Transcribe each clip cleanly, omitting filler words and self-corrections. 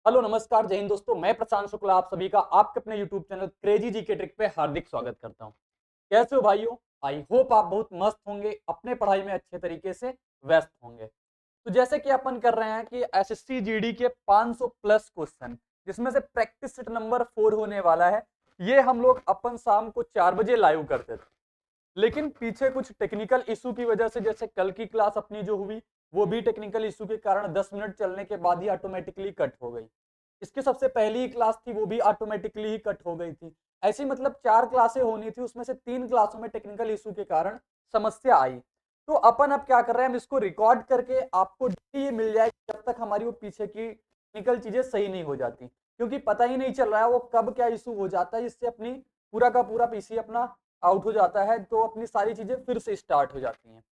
Hello नमस्कार जय हिंद दोस्तों, मैं प्रशांत शुक्ला आप सभी का आपके अपने YouTube चैनल क्रेजी जी के ट्रिक पे हार्दिक स्वागत करता हूं। कैसे हो भाइयों? आई होप आप बहुत मस्त होंगे, अपने पढ़ाई में अच्छे तरीके से व्यस्त होंगे। तो जैसे कि अपन कर रहे हैं कि एसएससी जीडी के 500 प्लस क्वेश्चन, जिसमें से प्रैक्टिस सेट नंबर 4 होने वाला है। ये हम लोग अपन शाम को 4 बजे लाइव करते थे, लेकिन पीछे कुछ टेक्निकल इशू की वजह से, जैसे कल की क्लास अपनी जो हुई वो भी टेक्निकल इशू के कारण 10 मिनट चलने के बाद ही ऑटोमेटिकली कट हो गई। इसके सबसे पहली ही क्लास थी, वो भी ऑटोमेटिकली ही कट हो गई थी। ऐसी मतलब 4 क्लासें होनी थी, उसमें से 3 क्लासों में टेक्निकल इशू के कारण समस्या आई। तो अपन अब क्या कर रहे हैं, हम इसको रिकॉर्ड करके आपको ये मिल जाएगी जब तक हमारी वो पीछे की टेक्निकल चीजें सही नहीं हो जाती, क्योंकि पता ही नहीं चल रहा है वो कब क्या इशू हो जाता है, जिससे अपनी पूरा का पूरा पीसी अपना आउट हो जाता है, तो अपनी सारी चीजें फिर से स्टार्ट हो जाती हैं।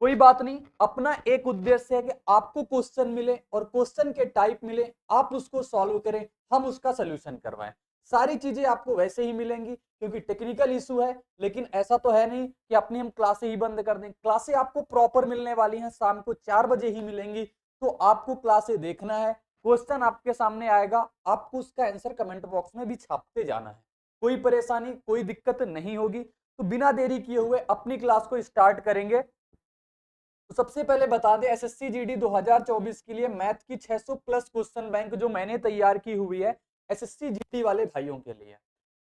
कोई बात नहीं, अपना एक उद्देश्य है कि आपको क्वेश्चन मिले और क्वेश्चन के टाइप मिले, आप उसको सॉल्व करें, हम उसका सोल्यूशन करवाएं। सारी चीजें आपको वैसे ही मिलेंगी, क्योंकि टेक्निकल इशू है। लेकिन ऐसा तो है नहीं कि अपनी हम क्लासें ही बंद कर दें, क्लासें आपको प्रॉपर मिलने वाली हैं, शाम को 4 बजे ही मिलेंगी। तो आपको क्लासें देखना है, क्वेश्चन आपके सामने आएगा, आपको उसका आंसर कमेंट बॉक्स में भी छापते जाना है। कोई परेशानी कोई दिक्कत नहीं होगी। तो बिना देरी किए हुए अपनी क्लास को स्टार्ट करेंगे। तो सबसे पहले बता दें, एसएससी जीडी 2024 के लिए मैथ की 600 प्लस क्वेश्चन बैंक जो मैंने तैयार की हुई है एसएससी जीडी वाले भाइयों के लिए।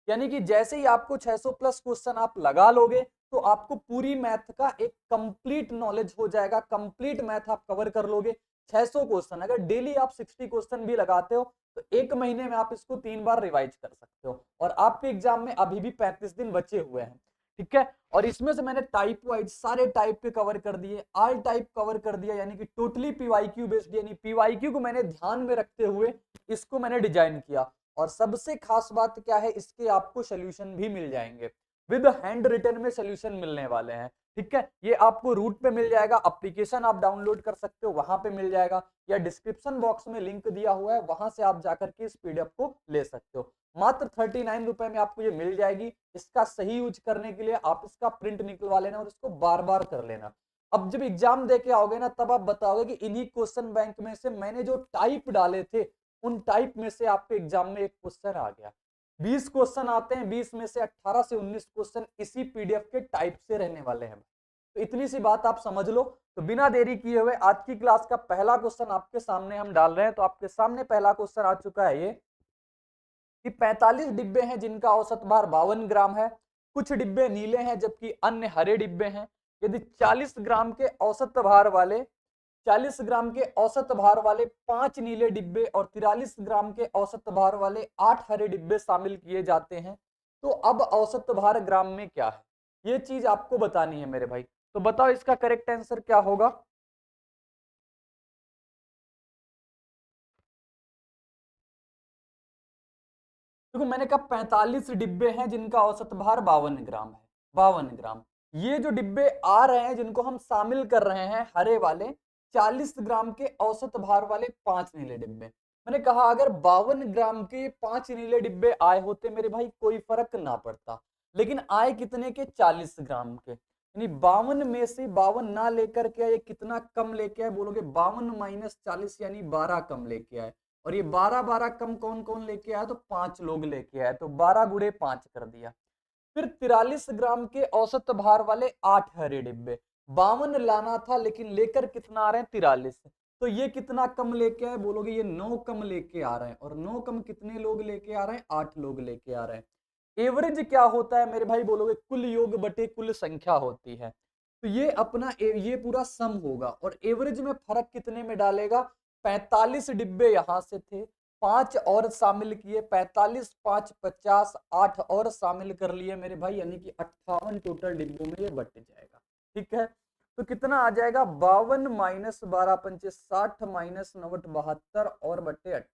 यानी कि जैसे ही आपको 600 प्लस क्वेश्चन आप लगा लोगे, तो आपको पूरी मैथ का एक कंप्लीट नॉलेज हो जाएगा, कंप्लीट मैथ आप कवर कर लोगे। 600 क्वेश्चन अगर डेली आप 60 क्वेश्चन भी लगाते हो, तो एक महीने में आप इसको 3 बार रिवाइज कर सकते हो, और आपके एग्जाम में अभी भी 35 दिन बचे हुए हैं। ठीक है, और इसमें से मैंने टाइप वाइज सारे टाइप पे कवर कर दिए, ऑल टाइप कवर कर दिया, यानी कि टोटली पीवाईक्यू बेस्ड, यानी पीवाईक्यू को मैंने ध्यान में रखते हुए इसको मैंने डिजाइन किया। और सबसे खास बात क्या है, इसके आपको सोल्यूशन भी मिल जाएंगे, विद हैंड रिटन में सोल्यूशन मिलने वाले हैं। ठीक है, ये आपको रूट पे मिल जाएगा, एप्लीकेशन आप डाउनलोड कर सकते हो, वहां पे मिल जाएगा, या डिस्क्रिप्शन बॉक्स में लिंक दिया हुआ है, वहां से आप जाकर के इस पीडीएफ को ले सकते हो। मात्र 39 रुपए में आपको ये मिल जाएगी। इसका सही यूज करने के लिए आप इसका प्रिंट निकलवा लेना और इसको बार बार कर लेना। अब जब एग्जाम दे के आओगे ना, तब आप बताओगे कि इन्हीं क्वेश्चन बैंक में से मैंने जो टाइप डाले थे, उन टाइप में से आपके एग्जाम में एक क्वेश्चन आ गया। 20 क्वेश्चन आते हैं, 20 में से 18 से 19 क्वेश्चन इसी पीडीएफ के टाइप से रहने वाले हैं। तो इतनी सी बात आप समझ लो। तो बिना देरी किए हुए आज की क्लास का पहला क्वेश्चन आपके सामने हम डाल रहे हैं। तो आपके सामने पहला क्वेश्चन आ चुका है ये, कि 45 डिब्बे हैं जिनका औसत भार 52 ग्राम है। कुछ डिब्बे नीले हैं जबकि अन्य हरे डिब्बे हैं। यदि 40 ग्राम के औसत भार वाले 40 ग्राम के औसत भार वाले 5 नीले डिब्बे और 43 ग्राम के औसत भार वाले 8 हरे डिब्बे शामिल किए जाते हैं, तो अब औसत भार ग्राम में क्या है, ये चीज आपको बतानी है मेरे भाई। तो बताओ इसका करेक्ट आंसर क्या होगा। देखो मैंने कहा 45 डिब्बे हैं जिनका औसत भार 52 ग्राम है, 52 ग्राम। ये जो डिब्बे आ रहे हैं जिनको हम शामिल कर रहे हैं हरे वाले, 40 ग्राम के औसत भार वाले 5 नीले डिब्बे। मैंने कहा अगर 52 ग्राम के 5 नीले डिब्बे आए होते मेरे भाई, कोई फर्क ना पड़ता। लेकिन आए कितने के? 40 ग्राम के, यानी 52 में से 52 ना लेकर के आए, कितना कम लेके आए बोलोगे? 52 माइनस 40 यानी 12 कम लेके आए। और ये 12 12 कम कौन कौन लेके आया? तो 5 लोग लेके आए, तो 12 गुड़े 5 कर दिया। फिर 43 ग्राम के औसत भार वाले 8 हरे डिब्बे। 52 लाना था लेकिन लेकर कितना आ रहे हैं? 43। तो ये कितना कम लेके आए बोलोगे? ये 9 कम लेके आ रहे हैं। और 9 कम कितने लोग लेके आ रहे हैं? 8 लोग लेके आ रहे हैं। एवरेज क्या होता है मेरे भाई बोलोगे? कुल योग बटे कुल संख्या होती है। तो ये अपना ये पूरा सम होगा, और एवरेज में फर्क कितने में डालेगा? 45 डिब्बे यहां से थे, 5 और शामिल किए, 45 5 50, 8 और शामिल कर लिए मेरे भाई, यानी कि 58 टोटल डिब्बों में ये बट जाएगा। ठीक है, तो कितना आ जाएगा? 52 माइनस 12 पंचे 60 माइनस 9 72 और बटे 58।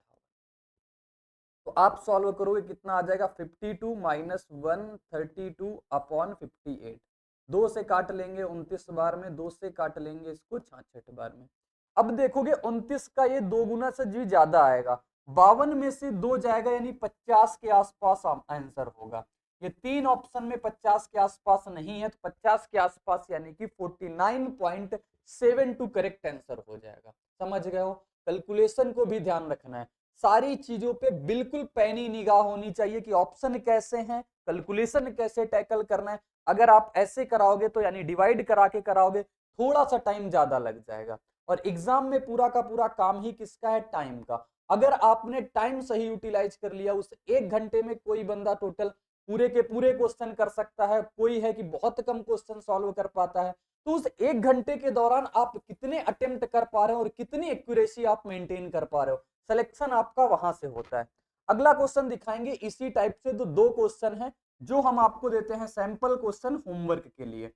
तो आप सॉल्व करोगे कितना आ जाएगा? 52 माइनस 132 अपॉन 58। 2 से काट लेंगे 29 बार में, 2 से काट लेंगे इसको 66 बार में। अब देखोगे 29 का ये 2 गुना से भी ज्यादा आएगा, 52 में से 2 जाएगा, यानी 50 के आसपास आंसर होगा। ये 3 ऑप्शन में 50 के आसपास नहीं है, तो 50 के आसपास यानी कि 49.72 करेक्ट आंसर हो जाएगा। समझ गए हो? कैलकुलेशन को भी ध्यान रखना है। सारी चीजों पे बिल्कुल पैनी निगाह होनी चाहिए कि ऑप्शन कैसे हैं, कैलकुलेशन कैसे टैकल करना है। अगर आप ऐसे कराओगे तो यानी डिवाइड करा के कराओगे, थोड़ा सा टाइम ज्यादा लग जाएगा। और एग्जाम में पूरा का पूरा काम ही किसका है, टाइम का। अगर आपने टाइम सही यूटिलाइज कर लिया, उस 1 घंटे में कोई बंदा टोटल पूरे के पूरे क्वेश्चन कर सकता है, कोई है कि बहुत कम क्वेश्चन सॉल्व कर पाता है। तो उस 1 घंटे के दौरान आप कितने अटेम्प्ट कर पा रहे हो और कितनी एक्यूरेसी आप मेंटेन कर पा रहे हो, सिलेक्शन आपका वहां से होता है। अगला क्वेश्चन दिखाएंगे इसी टाइप से, तो 2 क्वेश्चन है जो हम आपको देते हैं सैंपल क्वेश्चन होमवर्क के लिए।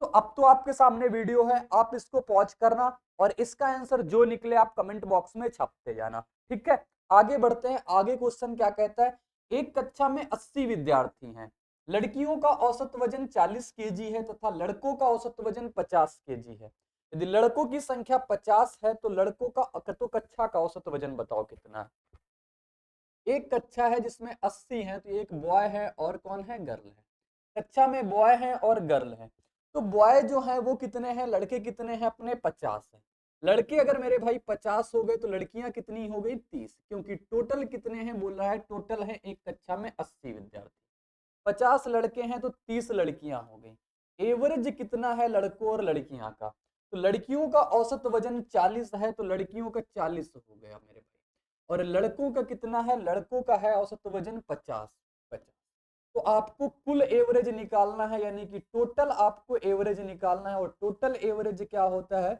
तो अब तो आपके सामने वीडियो है, आप इसको पॉज करना और इसका आंसर जो निकले आप कमेंट बॉक्स में छापते जाना, ठीक है। आगे बढ़ते हैं। आगे क्वेश्चन क्या कहता है, एक कक्षा में 80 विद्यार्थी हैं, लड़कियों का औसत वजन 40 केजी है तथा लड़कों का औसत वजन 50 केजी है। यदि लड़कों की संख्या 50 है तो लड़कों का तो कक्षा का औसत वजन बताओ कितना है। एक कक्षा है जिसमें 80 है, तो एक बॉय है और कौन है, गर्ल है। कक्षा में बॉय है और गर्ल है, तो बॉय जो है वो कितने हैं, लड़के कितने हैं अपने, 50 है। लड़के अगर मेरे भाई 50 हो गए तो लड़कियां कितनी हो गई, 30, क्योंकि टोटल कितने हैं बोल रहा है, टोटल है एक कक्षा में 80 विद्यार्थी, 50 लड़के हैं तो 30 लड़कियां हो गई। एवरेज कितना है लड़कों और लड़कियां का, तो लड़कियों का औसत वजन 40 है तो लड़कियों का 40 हो गया मेरे भाई, और लड़कों का कितना है, लड़कों का है औसत वजन 50। तो आपको कुल एवरेज निकालना है, यानी कि टोटल आपको एवरेज निकालना है, और टोटल एवरेज क्या होता है,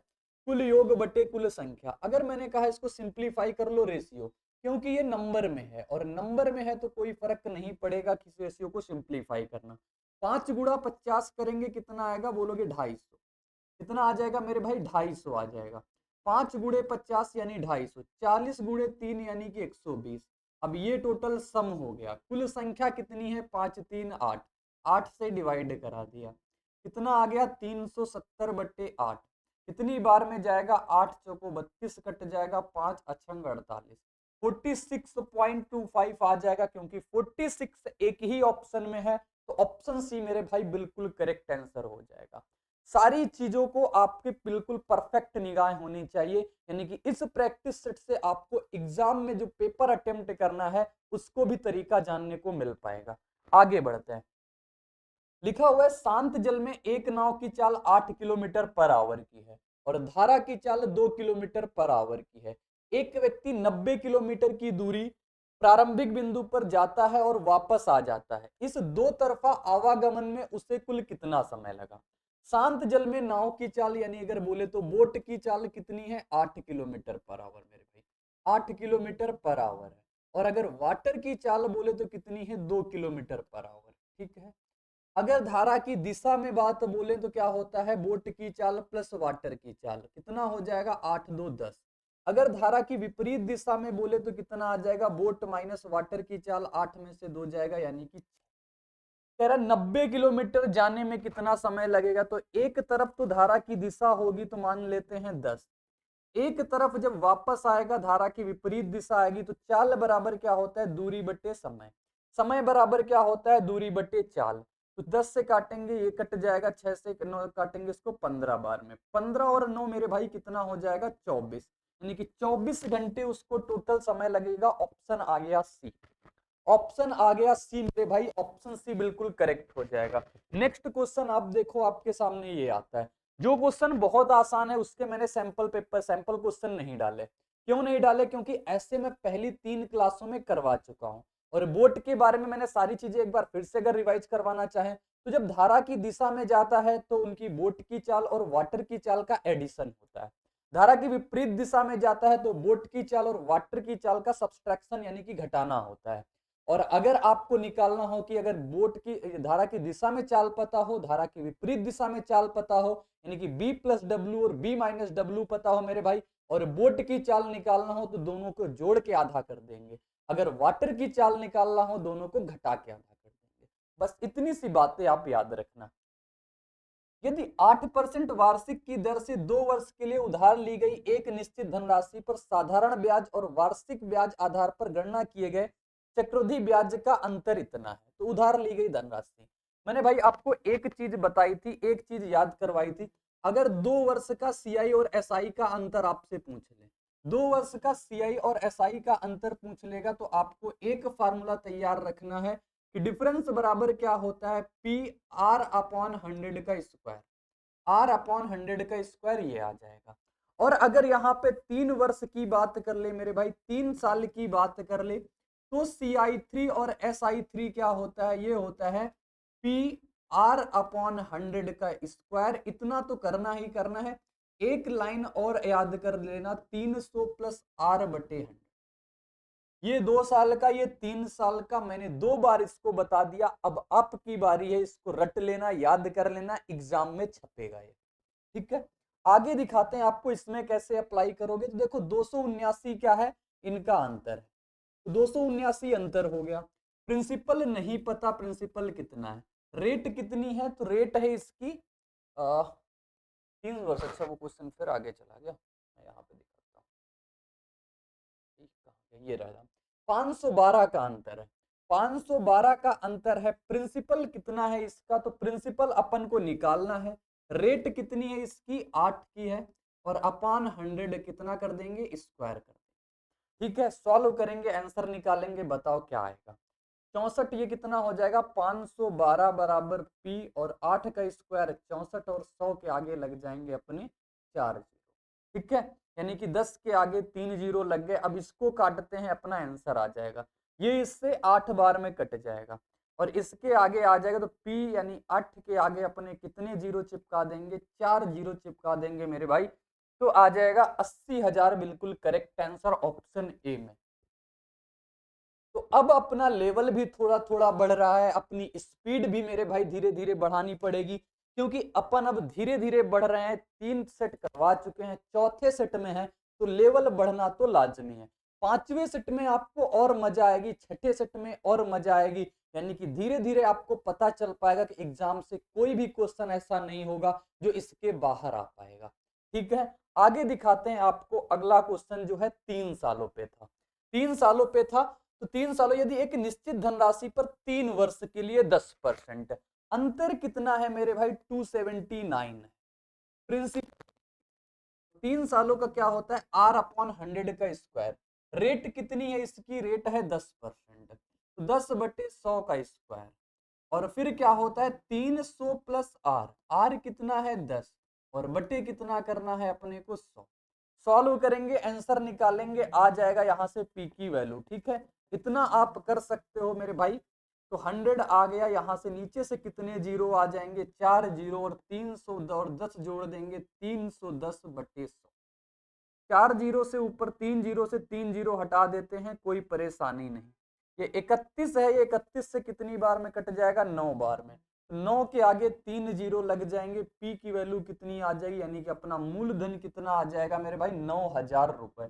कुल योग बटे कुल संख्या। अगर मैंने कहा इसको सिंप्लीफाई कर लो रेशियो, क्योंकि ये नंबर में है और नंबर में है तो कोई फर्क नहीं पड़ेगा किस रेशियो को सिंप्लीफाई करना। 5 गुणा 50 करेंगे कितना आएगा, बोलोगे 250। कितना आ जाएगा मेरे भाई, 250 आ जाएगा। 5 गुणे 50 यानी 250, 40 गुणे 3 यानी कि 120। अब ये टोटल सम हो गया, कुल संख्या कितनी है, 5 3 8, 8 से डिवाइड करा दिया, कितना आ गया 370/8। कितनी बार में जाएगा, 8 चौको 32 कट जाएगा, 5 अछंग 48, 46.25 आ जाएगा, क्योंकि 46 एक ही ऑप्शन में है, तो ऑप्शन सी मेरे भाई बिल्कुल करेक्ट आंसर हो जाएगा। सारी चीजों को आपके बिल्कुल परफेक्ट निगाह होनी चाहिए, यानी कि इस प्रैक्टिस सेट से आपको एग्जाम में जो पेपर अटेम्प्ट करना है उसको भी तरीका जानने को मिल पाएगा। आगे बढ़ते हैं। लिखा हुआ है शांत जल में एक नाव की चाल 8 किलोमीटर पर आवर की है और धारा की चाल 2 किलोमीटर पर आवर की है। एक व्यक्ति 90 किलोमीटर की दूरी प्रारंभिक बिंदु पर जाता है और वापस आ जाता है, इस दो तरफा आवागमन में उसे कुल कितना समय लगा। शांत जल में नाव की चाल, यानी अगर बोले तो बोट की चाल कितनी है, 8 किलोमीटर पर आवर मेरे भाई, 8 किलोमीटर पर आवर है। और अगर वाटर की चाल बोले तो कितनी है, 2 किलोमीटर पर आवर, ठीक है। अगर धारा की दिशा में बात बोले तो क्या होता है, बोट की चाल प्लस वाटर की चाल, कितना हो जाएगा, 8 2 10। अगर धारा की विपरीत दिशा में बोले तो कितना आ जाएगा, बोट माइनस वाटर की चाल, 8 में से 2 जाएगा, यानी कि तेरा 90 किलोमीटर जाने में कितना समय लगेगा। तो एक तरफ तो धारा की दिशा होगी तो मान लेते हैं 10, एक तरफ जब वापस आएगा धारा की विपरीत दिशा आएगी, तो चाल बराबर क्या होता है, दूरी बटे समय, समय बराबर क्या होता है, दूरी बटे चाल। तो 10 से काटेंगे ये कट जाएगा, 6 से 9 काटेंगे इसको 15 बार में, 15 और 9 मेरे भाई कितना हो जाएगा, 24, यानी कि 24 घंटे उसको टोटल समय लगेगा। ऑप्शन आ गया सी, ऑप्शन आ गया सी मेरे भाई, ऑप्शन सी बिल्कुल करेक्ट हो जाएगा। नेक्स्ट क्वेश्चन आप देखो, आपके सामने ये आता है, जो क्वेश्चन बहुत आसान है उसके मैंने सैंपल पेपर सैंपल क्वेश्चन नहीं डाले। क्यों नहीं डाले, क्योंकि ऐसे मैं पहली 3 क्लासों में करवा चुका हूं, और बोट के बारे में मैंने सारी चीजें एक बार फिर से अगर रिवाइज करवाना चाहें तो जब धारा की दिशा में जाता है तो उनकी बोट की चाल और वाटर की चाल का एडिशन होता है, धारा की विपरीत दिशा में जाता है तो बोट की चाल और वाटर की चाल का सब्सट्रैक्शन यानी कि घटाना होता है। और अगर आपको निकालना हो कि अगर बोट की धारा की दिशा में चाल पता हो, धारा की विपरीत दिशा में चाल पता हो, यानी कि बी प्लस डब्ल्यू और बी माइनस डब्ल्यू पता हो मेरे भाई, और बोट की चाल निकालना हो तो दोनों को जोड़ के आधा कर देंगे, अगर वाटर की चाल निकालना हो दोनों को घटा के आधा कर देंगे। बस इतनी सी बातें आप याद रखना। यदि 8% वार्षिक की दर से 2 वर्ष के लिए उधार ली गई एक निश्चित धनराशि पर साधारण ब्याज और वार्षिक ब्याज आधार पर गणना किए गए चक्रवृद्धि ब्याज का अंतर इतना है, तो उधार ली गई धनराशि। मैंने भाई आपको एक चीज बताई थी, एक चीज याद करवाई थी, अगर 2 वर्ष का सीआई और एसआई का अंतर आपसे पूछ ले 2 वर्ष का सीआई और एसआई का अंतर पूछ लेगा तो आपको एक फार्मूला तैयार रखना है कि डिफरेंस बराबर क्या होता है, पी आर अपॉन 100 का स्क्वायर, आर अपॉन 100 का स्क्वायर ये आ जाएगा। और अगर यहाँ पे 3 वर्ष की बात कर ले मेरे भाई, 3 साल की बात कर ले, तो CI3 और SI3 क्या होता है, ये होता है पी आर अपॉन 100 का स्क्वायर। इतना तो करना ही करना है। एक लाइन और याद कर लेना, 300 प्लस आर बटे 100। ये 2 साल का, ये 3 साल का, मैंने 2 बार इसको बता दिया। अब आपकी बारी है, इसको रट लेना, याद कर लेना, एग्जाम में छपेगा ये, ठीक है। आगे दिखाते हैं आपको इसमें कैसे अप्लाई करोगे। तो देखो 279 क्या है, इनका अंतर है, तो 279 अंतर हो गया। प्रिंसिपल नहीं पता, प्रिंसिपल कितना है, रेट कितनी है, तो रेट है इसकी 3 वर्ष। अच्छा वो क्वेश्चन फिर आगे चला गया, मैं यहाँ पे दिखाता हूँ, ये रहा 512 का अंतर है, 512 का अंतर है। प्रिंसिपल कितना है इसका, तो प्रिंसिपल अपन को निकालना है। रेट कितनी है इसकी, 8 की है, और अपान 100 कितना कर देंगे, स्क्वायर कर देंगे, ठीक है। सॉल्व करेंगे, आंसर निकालेंगे, बताओ क्या आएगा। 64, ये कितना हो जाएगा, 512 बराबर पी, और 8 का स्क्वायर 64, और 100 के आगे लग जाएंगे अपने 4 जीरो, ठीक है। यानी कि 10 के आगे 3 जीरो लग गए। अब इसको काटते हैं, अपना आंसर आ जाएगा। ये इससे 8 बार में कट जाएगा, और इसके आगे आ जाएगा, तो P यानी 8 के आगे अपने कितने जीरो चिपका देंगे, 4 जीरो चिपका देंगे मेरे भाई। तो आ जाएगा 80,000, बिल्कुल करेक्ट आंसर ऑप्शन ए में। तो अब अपना लेवल भी थोड़ा थोड़ा बढ़ रहा है, अपनी स्पीड भी मेरे भाई धीरे धीरे बढ़ानी पड़ेगी, क्योंकि अपन अब धीरे धीरे बढ़ रहे हैं। 3 सेट करवा चुके हैं, चौथे सेट में है, तो लेवल बढ़ना तो लाजमी है। 5वें सेट में आपको और मजा आएगी, छठे सेट में और मजा आएगी। यानी कि धीरे धीरे आपको पता चल पाएगा कि एग्जाम से कोई भी क्वेश्चन ऐसा नहीं होगा जो इसके बाहर आ पाएगा, ठीक है। आगे दिखाते हैं आपको। अगला क्वेश्चन जो है 3 सालों पे था, 3 सालों पे था। तो 3 सालों, यदि एक निश्चित धनराशि पर 3 वर्ष के लिए 10%, अंतर कितना है मेरे भाई, 279 है। प्रिंसिपल 3 सालों का क्या होता है, आर अपॉन 100 का स्क्वायर। रेट कितनी है इसकी, रेट है 10%, तो 10 बटे 100 का स्क्वायर। और फिर क्या होता है, 300 प्लस आर, आर कितना है 10, और बटे कितना करना है अपने को 100। सॉल्व करेंगे, आंसर निकालेंगे, आ जाएगा यहाँ से पी की वैल्यू, ठीक है। इतना आप कर सकते हो मेरे भाई। तो 100 आ गया, यहाँ से नीचे से कितने जीरो आ जाएंगे, 4 जीरो, और 300 और 10 जोड़ देंगे, 310 बटे 100। 4 जीरो से ऊपर 3 जीरो से 3 जीरो हटा देते हैं, कोई परेशानी नहीं। ये 31 है, ये 31 से कितनी बार में कट जाएगा, 9 बार में। 9 के आगे 3 जीरो लग जाएंगे, पी की वैल्यू कितनी आ जाएगी, यानी कि अपना मूलधन कितना आ जाएगा मेरे भाई, 9,000 रुपए।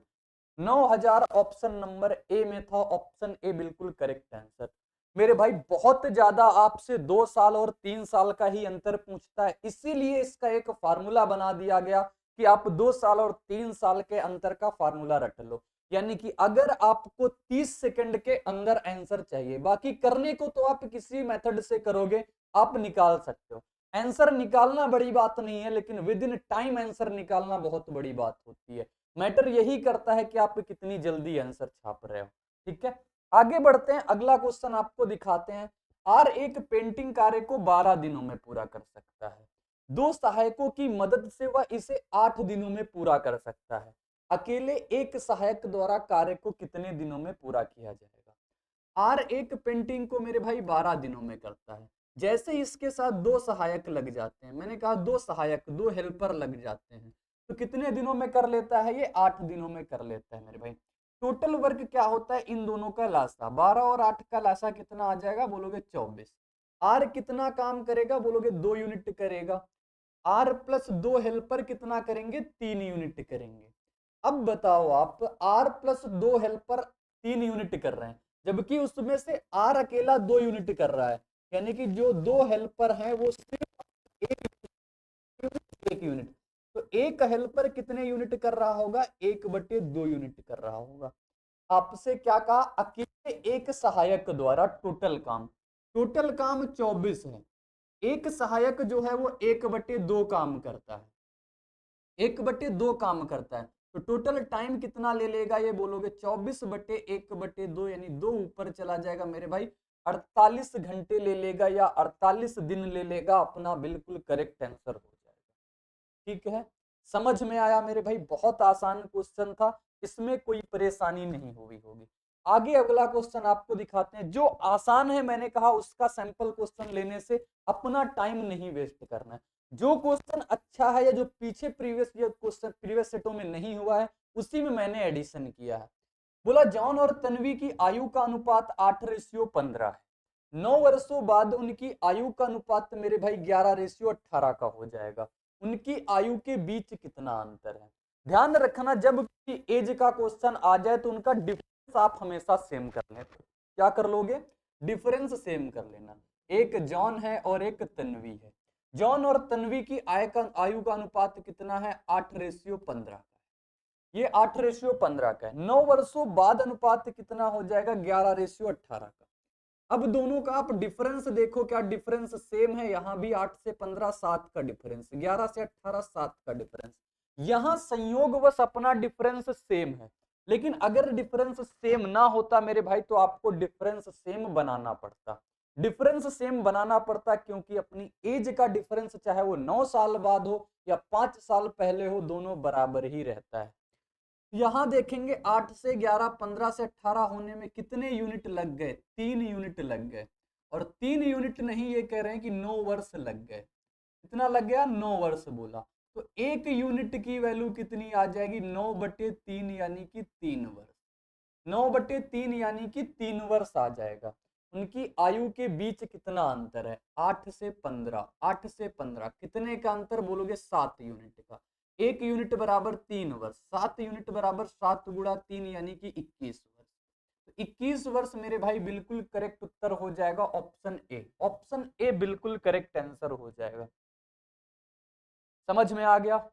9,000 ऑप्शन नंबर ए में था, ऑप्शन ए बिल्कुल करेक्ट आंसर। मेरे भाई बहुत ज्यादा आपसे 2 साल और 3 साल का ही अंतर पूछता है, इसीलिए इसका एक फार्मूला बना दिया गया कि आप 2 साल और 3 साल के अंतर का फार्मूला रट लो। यानी कि अगर आपको 30 सेकंड के अंदर आंसर चाहिए, बाकी करने को तो आप किसी मेथड से करोगे, आप निकाल सकते हो। आंसर निकालना बड़ी बात नहीं है, लेकिन विद इन टाइम आंसर निकालना बहुत बड़ी बात होती है। मैटर यही करता है कि आप कितनी जल्दी आंसर छाप रहे हो, ठीक है। आगे बढ़ते हैं, अगला क्वेश्चन आपको दिखाते हैं। आर एक पेंटिंग कार्य को 12 दिनों में पूरा कर सकता है। 2 सहायकों की मदद से वह इसे 8 दिनों में पूरा कर सकता है। अकेले एक सहायक द्वारा कार्य को कितने दिनों में पूरा किया जाएगा। आर एक पेंटिंग को मेरे भाई 12 दिनों में करता है। जैसे इसके साथ 2 सहायक लग जाते हैं, मैंने कहा 2 सहायक, 2 हेल्पर लग जाते हैं, तो कितने दिनों में कर लेता है, ये 8 दिनों में कर लेता है मेरे भाई। टोटल वर्क क्या होता है इन दोनों का लासा, 12 और 8 का लासा कितना आ जाएगा, बोलोगे 24। आर कितना काम करेगा, बोलोगे 2 यूनिट करेगा। आर प्लस 2 हेल्पर कितना करेंगे, 3 यूनिट करेंगे। अब बताओ आप, आर प्लस 2 हेल्पर 3 यूनिट कर रहे हैं, जबकि उसमें से आर अकेला 2 यूनिट कर रहा है। यानी कि जो 2 हेल्पर हैं वो सिर्फ एक यूनिट, तो एक हेल्पर कितने यूनिट कर रहा होगा, 1 बटे 2 यूनिट कर रहा होगा। आपसे क्या कहा, अकेले एक सहायक द्वारा टोटल काम 24 है। एक सहायक जो है वो 1 बटे 2 काम करता है, 1 बटे 2 काम करता है। तो टोटल टाइम कितना ले लेगा ये बोलोगे 24/1/2 यानी 2 ऊपर चला जाएगा मेरे भाई, 48 घंटे ले लेगा या 48 दिन ले लेगा, अपना बिल्कुल करेक्ट आंसर हो जाएगा। ठीक है, समझ में आया मेरे भाई, बहुत आसान क्वेश्चन था, इसमें कोई परेशानी नहीं हुई होगी। आगे अगला क्वेश्चन आपको दिखाते हैं, जो आसान है मैंने कहा उसका सैंपल क्वेश्चन लेने से अपना टाइम नहीं वेस्ट करना है। जो क्वेश्चन अच्छा है या जो पीछे प्रीवियस सेटों में नहीं हुआ है उसी में मैंने एडिशन किया है। बोला जॉन और तन्वी की आयु का अनुपात 8:15 है, 9 वर्षों बाद उनकी आयु का अनुपात मेरे भाई 11:18 का हो जाएगा, उनकी आयु के बीच कितना अंतर है। ध्यान रखना जब भी एज का क्वेश्चन आ जाए तो उनका डिफरेंस आप हमेशा सेम कर लें। क्या कर लोगे, डिफरेंस सेम कर लेना। एक जॉन है और एक तन्वी है, जॉन और तन्वी की आयु का अनुपात कितना है 8:15 का, ये 8:15 का है। 9 वर्षों बाद अनुपात कितना हो जाएगा 11:18 का। अब दोनों का आप डिफरेंस देखो, क्या डिफरेंस सेम है, यहां भी 8 से 15 7 का डिफरेंस, 11 से 18 7 का डिफरेंस, यहां संयोगवश अपना डिफरेंस सेम है। लेकिन अगर डिफरेंस सेम ना होता मेरे भाई तो आपको डिफरेंस सेम बनाना पड़ता, डिफरेंस सेम बनाना पड़ता क्योंकि अपनी एज का डिफरेंस चाहे वो 9 साल बाद हो या 5 साल पहले हो, दोनों बराबर ही रहता है। यहां देखेंगे 8 से 11, 15 से 18 होने में कितने यूनिट लग गए, 3 यूनिट लग गए, और 3 यूनिट नहीं, ये कह रहे हैं कि 9 वर्ष लग गए। कितना लग गया, 9 वर्ष बोला, तो 1 यूनिट की वैल्यू कितनी आ जाएगी 9/3 यानी कि 3 वर्ष, 9/3 यानी कि 3 वर्ष आ जाएगा। उनकी आयु के बीच कितना अंतर है 8 से 15, 8 से 15 कितने का अंतर बोलोगे 7 यूनिट का, 1 यूनिट बराबर 3 वर्ष, 7 यूनिट बराबर 7 गुणा 3 यानी कि 21 वर्ष। तो 21 वर्ष मेरे भाई बिल्कुल करेक्ट उत्तर हो जाएगा ऑप्शन ए, ऑप्शन ए बिल्कुल करेक्ट आंसर हो जाएगा। समझ में आ गया,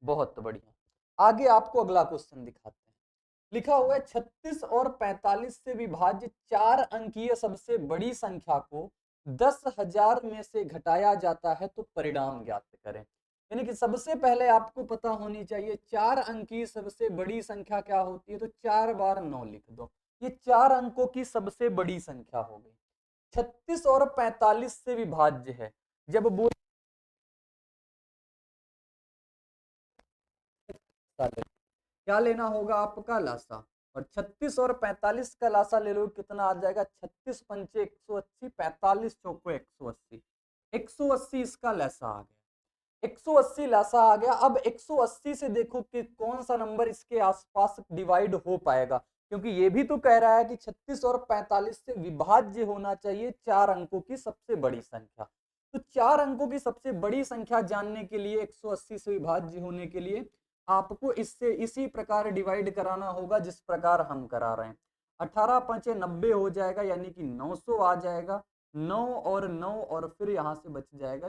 बहुत बढ़िया। आगे आपको अगला क्वेश्चन दिखाते हैं, लिखा हुआ है 36 और 45 से विभाज्य 4 अंकीय सबसे बड़ी संख्या को 10,000 में से घटाया जाता है तो परिणाम ज्ञात करें। यानी कि सबसे पहले आपको पता होनी चाहिए 4 अंकीय सबसे बड़ी संख्या क्या होती है, तो 4 बार 9 लिख दो, ये 4 अंकों की सबसे बड़ी संख्या हो गई। 36 और 45 से विभाज्य है, जब बोल क्या लेना होगा आपका लासा, और 36 और 45 का लासा ले लो, कितना आ जाएगा 36 पंचे 180, 45 चौको 180, 180 इसका लासा आ गया, 180 लासा आ गया। अब 180 से देखो कि कौन सा नंबर इसके आसपास डिवाइड हो पाएगा, क्योंकि ये भी तो कह रहा है कि 36 और 45 से विभाज्य होना चाहिए 4 अंकों की सबसे बड़ी संख्या। तो 4 अंकों की सबसे बड़ी संख्या जानने के लिए 180 से विभाज्य होने के लिए आपको इससे इसी प्रकार डिवाइड कराना होगा जिस प्रकार हम करा रहे हैं। 18 पंचे 90 हो जाएगा यानी कि 900 आ जाएगा, 9 और 9 और फिर यहां से बच जाएगा,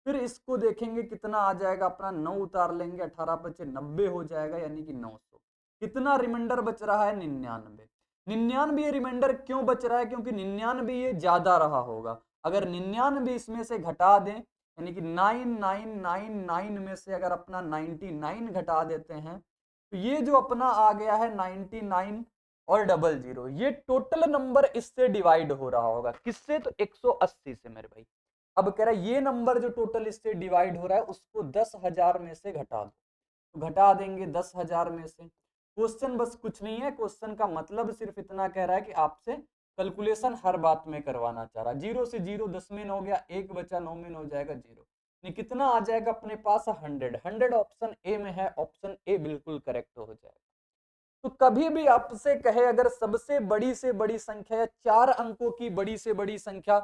फिर इसको देखेंगे कितना आ जाएगा, अपना 9 उतार लेंगे, 18 पंचे 90 हो जाएगा यानी कि 900। कितना रिमाइंडर बच रहा है 99। 99 रिमाइंडर क्यों बच रहा है, क्योंकि 99 ये ज्यादा रहा होगा। अगर 99 इसमें से घटा दें यानी कि 9999 में से अगर अपना 99 घटा देते हैं तो ये जो अपना आ गया है 99 और 00, ये टोटल नंबर इससे डिवाइड हो रहा होगा, किससे, तो 180 से मेरे भाई। अब कह रहा है ये नंबर जो टोटल इससे डिवाइड हो रहा है उसको 10,000 में से घटा दो, तो घटा देंगे 10,000 में से। क्वेश्चन बस कुछ नहीं है, क्वेश्चन का मतलब सिर्फ इतना कह रहा है कि आपसे कैलकुलेशन हर बात में करवाना चाह रहा है। 0 से 0 10 में हो गया, 1 बचा 9 में हो जाएगा 0, नहीं कितना आ जाएगा अपने पास 100, 100 ऑप्शन ए में है, ऑप्शन ए बिल्कुल करेक्ट हो जाएगा। तो कभी भी आपसे कहे अगर सबसे बड़ी से बड़ी संख्या या 4 अंकों की बड़ी से बड़ी संख्या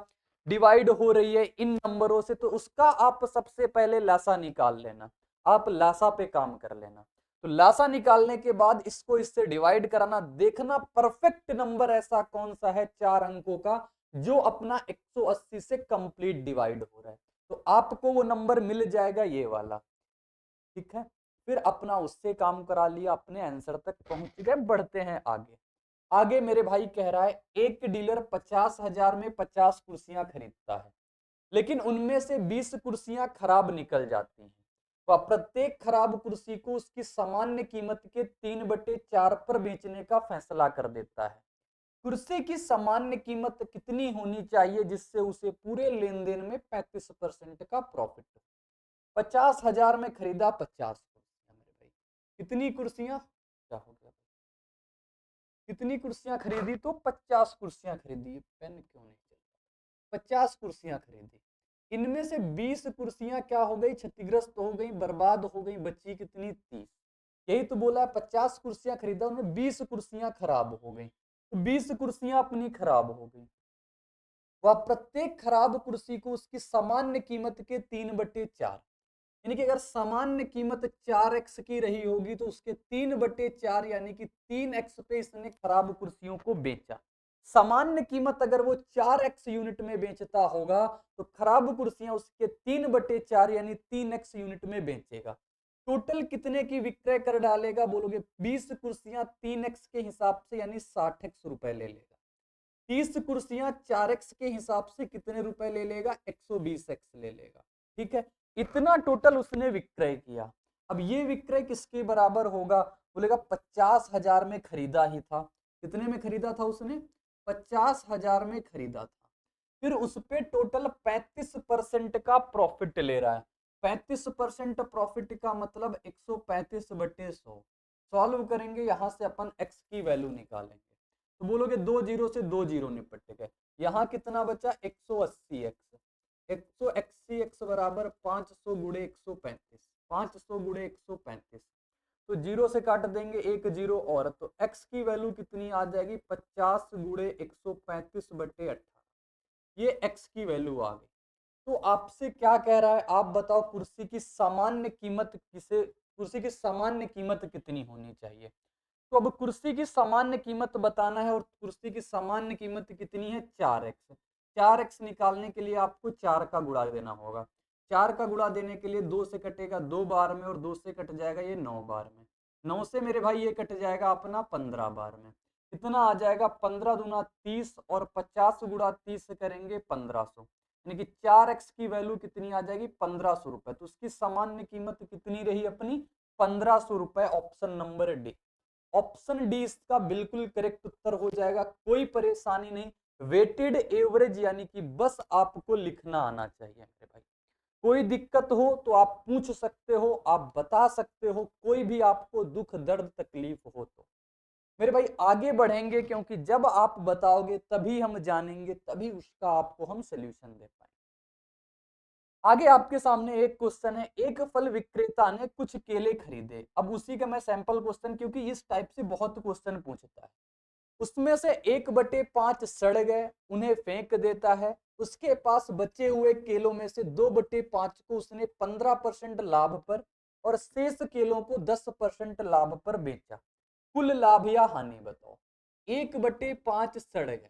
डिवाइड हो रही है इन नंबरों से, तो उसका आप सबसे पहले लासा निकाल लेना, आप लासा पे काम कर लेना। तो लासा निकालने के बाद इसको इससे डिवाइड कराना, देखना परफेक्ट नंबर ऐसा कौन सा है 4 अंकों का जो अपना 180 से कंप्लीट डिवाइड हो रहा है, तो आपको वो नंबर मिल जाएगा ये वाला। ठीक है, फिर अपना उससे काम करा लिया, अपने आंसर तक पहुंच गए। बढ़ते हैं आगे। आगे मेरे भाई कह रहा है एक डीलर 50,000 में 50 कुर्सियां खरीदता है, लेकिन उनमें से 20 कुर्सियां खराब निकल जाती हैं, वह प्रत्येक खराब कुर्सी को उसकी सामान्य कीमत के 3/4 पर बेचने का फैसला कर देता है। कुर्सी की सामान्य कीमत कितनी होनी चाहिए जिससे उसे पूरे लेन देन में 35% का प्रॉफिट हो। 50,000 में खरीदा 50 कुर्सियां मेरे भाई। कितनी कुर्सियां, क्या हो गया, कितनी कुर्सियां खरीदी, तो 50 कुर्सियां खरीदी। पेन क्यों नहीं चल रहा, 50 कुर्सियां खरीदी। इनमें से 20 कुर्सियां क्या हो गई, क्षतिग्रस्त हो गई, बर्बाद हो गई, बची कितनी, 30। यही तो बोला, 50 कुर्सियां खरीदा, उनमें 20 कुर्सियां खराब हो गई, तो 20 कुर्सियां अपनी खराब हो गई। वह प्रत्येक खराब कुर्सी को उसकी सामान्य कीमत के 3/4, यानी कि अगर सामान्य कीमत 4x की रही होगी तो उसके 3/4 यानी कि 3x पे इसने खराब कुर्सियों को बेचा। सामान्य कीमत अगर वो 4x यूनिट में बेचता होगा तो खराब कुर्सियां उसके 3/4 यानी 3x यूनिट में बेचेगा। टोटल कितने की विक्रय कर डालेगा, बोलोगे 20 कुर्सियां 3x के हिसाब से यानी 60x रुपए ले लेगा। 30 कुर्सियां 4x के हिसाब से कितने रुपए ले लेगा, 120x ले लेगा। ठीक है, इतना टोटल उसने विक्रय किया। अब ये विक्रय किसके बराबर होगा, बोलेगा 50,000 में खरीदा ही था। कितने में खरीदा था उसने, 50,000 में खरीदा था। फिर उस पे टोटल 35% का प्रॉफिट ले रहा है। 35% प्रॉफिट का मतलब 135/100। सॉल्व करेंगे, यहां से अपन x की वैल्यू निकालेंगे, तो बोलोगे 2 जीरो से 2 जीरो निपट गए। यहां कितना बचा, 180x। 180x बराबर 500 गुणे 135, 500 गुणे 135, तो जीरो से काट देंगे, एक जीरो और, तो x की वैल्यू कितनी आ जाएगी, 50 गुणे 135/18। ये x की वैल्यू आ गई। तो आपसे क्या कह रहा है, आप बताओ कुर्सी की सामान्य कीमत कुर्सी की सामान्य कीमत कितनी होनी चाहिए। तो अब कुर्सी की सामान्य कीमत बताना है, और कुर्सी की सामान्य कीमत कितनी है, 4x। 4x निकालने के लिए आपको 4 का गुणा देना होगा। 4 का गुणा देने के लिए 2 से कटेगा 2 बार में, और 2 से कट जाएगा ये 9 बार में। 9 से मेरे भाई ये कट जाएगा अपना 15 बार में। कितना आ जाएगा, 15 दूना 30, और 50 गुणा 30 करेंगे 1500, यानी कि 4x की वैल्यू कितनी आ जाएगी, 1500 रुपए। तो उसकी सामान्य कीमत कितनी रही अपनी, 1500 रुपए। Option number D, option D इसका बिल्कुल करेक्ट उत्तर हो जाएगा। कोई परेशानी नहीं, वेटेड एवरेज यानी कि बस आपको लिखना आना चाहिए मेरे भाई। कोई दिक्कत हो तो आप पूछ सकते हो, आप बता सकते हो, कोई भी आपको दुख दर्द तकलीफ हो तो। मेरे भाई आगे बढ़ेंगे, क्योंकि जब आप बताओगे तभी हम जानेंगे, तभी उसका आपको हम सोल्यूशन दे पाएंगे। आगे आपके सामने एक क्वेश्चन है, एक फल विक्रेता ने कुछ केले खरीदे। अब उसी का मैं सैंपल क्वेश्चन, क्योंकि इस टाइप से बहुत क्वेश्चन पूछता है। उसमें से 1/5 सड़ गए, उन्हें फेंक देता है। उसके पास बचे हुए केलों में से 2/5 को उसने 15% लाभ पर और शेष केलों को 10% लाभ पर बेचा। कुल लाभ या हानि बताओ। 1/5 सड़ गए,